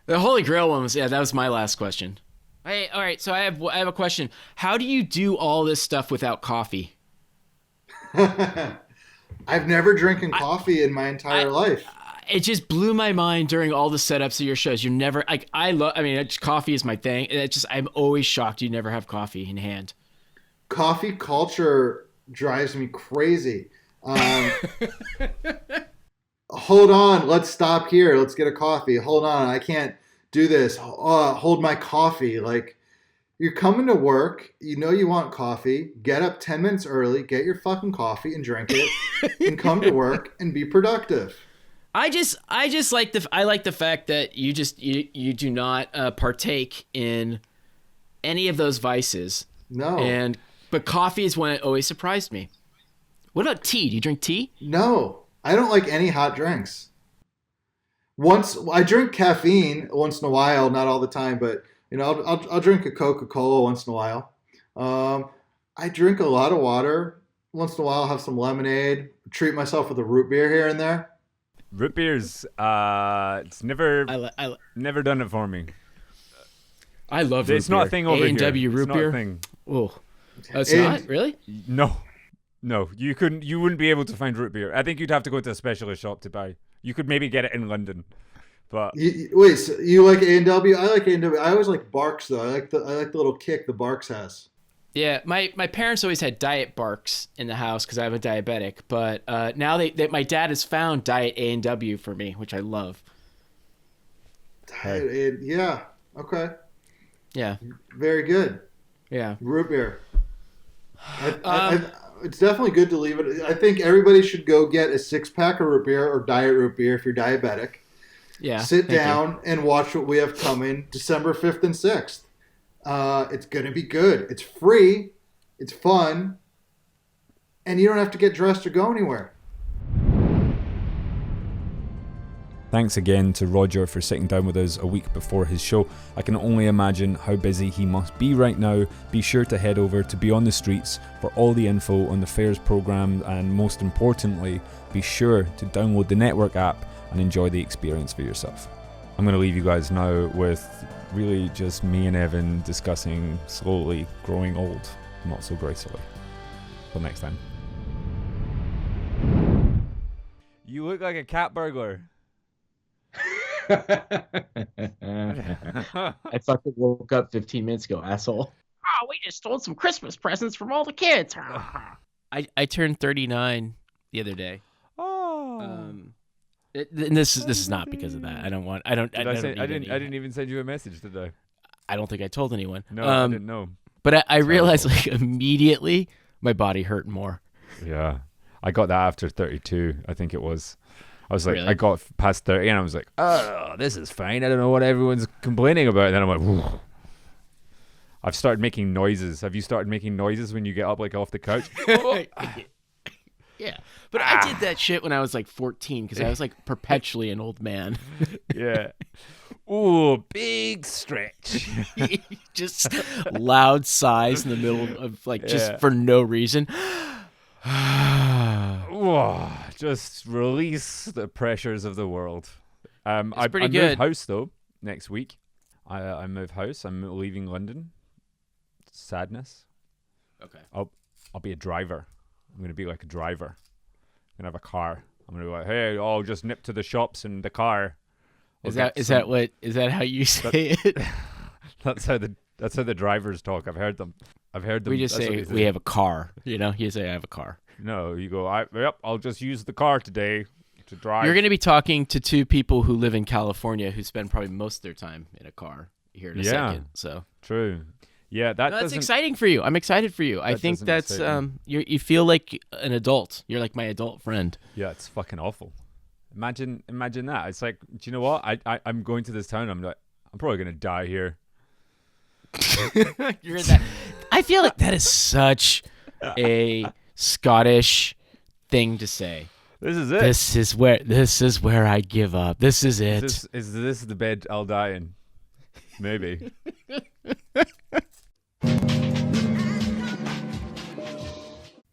The Holy Grail one was, that was my last question. Hey, all right, so I have a question. How do you do all this stuff without coffee? I've never drinking coffee in my entire life. It just blew my mind during all the setups of your shows. You never, coffee is my thing. I'm always shocked you never have coffee in hand. Coffee culture drives me crazy. Hold on, let's stop here. Let's get a coffee. Hold on, I can't do this. Hold my coffee. Like, you're coming to work, you want coffee, get up 10 minutes early, get your fucking coffee and drink it, and come to work and be productive. I just like the fact that you do not partake in any of those vices. No. But coffee is one that always surprised me. What about tea? Do you drink tea? No, I don't like any hot drinks. I drink caffeine once in a while, not all the time, but I'll drink a Coca-Cola once in a while. I drink a lot of water. Once in a while, I'll have some lemonade. Treat myself with a root beer here and there. Root beers, it's never never done it for me. I love it's root beer. not a thing over A&W here. root It's not beer. a thing. Oh, it's not really. No, you wouldn't be able to find root beer. I think you'd have to go to a specialist shop to buy. You could maybe get it in London, but wait. So you like A&W? I like A&W. I always like Barks though. I like the little kick the Barks has. Yeah, my parents always had Diet Barks in the house because I'm a diabetic. But now my dad has found Diet A&W for me, which I love. Yeah. Okay. Yeah. Very good. Yeah. Root beer. It's definitely good to leave it. I think everybody should go get a 6-pack of root beer or diet root beer if you're diabetic. Yeah. Sit down and watch what we have coming December 5th and 6th. It's going to be good. It's free. It's fun. And you don't have to get dressed or go anywhere. thanks again to Roger for sitting down with us a week before his show. I can only imagine how busy he must be right now. Be sure to head over to Beyond the Streets for all the info on the fair's programme, and most importantly, be sure to download the Network app and enjoy the experience for yourself. I'm going to leave you guys now with really just me and Evan discussing slowly growing old, not so gracefully. Till next time. You look like a cat burglar. I fucking woke up 15 minutes ago, asshole. Oh, we just stole some Christmas presents from all the kids. I turned 39 the other day. Oh. And this is not because of that. I didn't even send you a message, did I? I don't think I told anyone. No, I didn't know. But I realized like immediately my body hurt more. Yeah. I got that after 32, I think it was. I was like, Really? I got past 30 and I was like, oh, this is fine. I don't know what everyone's complaining about. And then I'm like, whoa. I've started making noises. Have you started making noises when you get up like off the couch? Yeah. But I did that shit when I was like 14 because I was like perpetually an old man. Yeah. Ooh, big stretch. Just loud sighs in the middle of like just for no reason. Whoa, just release the pressures of the world. I pretty move good. house though next week. I move house. I'm leaving London. Sadness. Okay. I'll be a driver. I'm gonna be like a driver. I'm gonna have a car. I'm gonna be like, hey, I'll just nip to the shops in the car. Is that how you say it? That's how the drivers talk. I've heard them. We just say we have a car. You know, you say I have a car. No, you go. I'll just use the car today to drive. You're going to be talking to two people who live in California who spend probably most of their time in a car here in a second. So true. Yeah, that's exciting for you. I'm excited for you. I think that's you feel like an adult. You're like my adult friend. Yeah, it's fucking awful. Imagine that. It's like, do you know what? I'm going to this town. I'm probably gonna die here. You're in that. I feel like that is such a Scottish thing to say. This is it. This is where I give up. This is it. Is this the bed I'll die in? Maybe.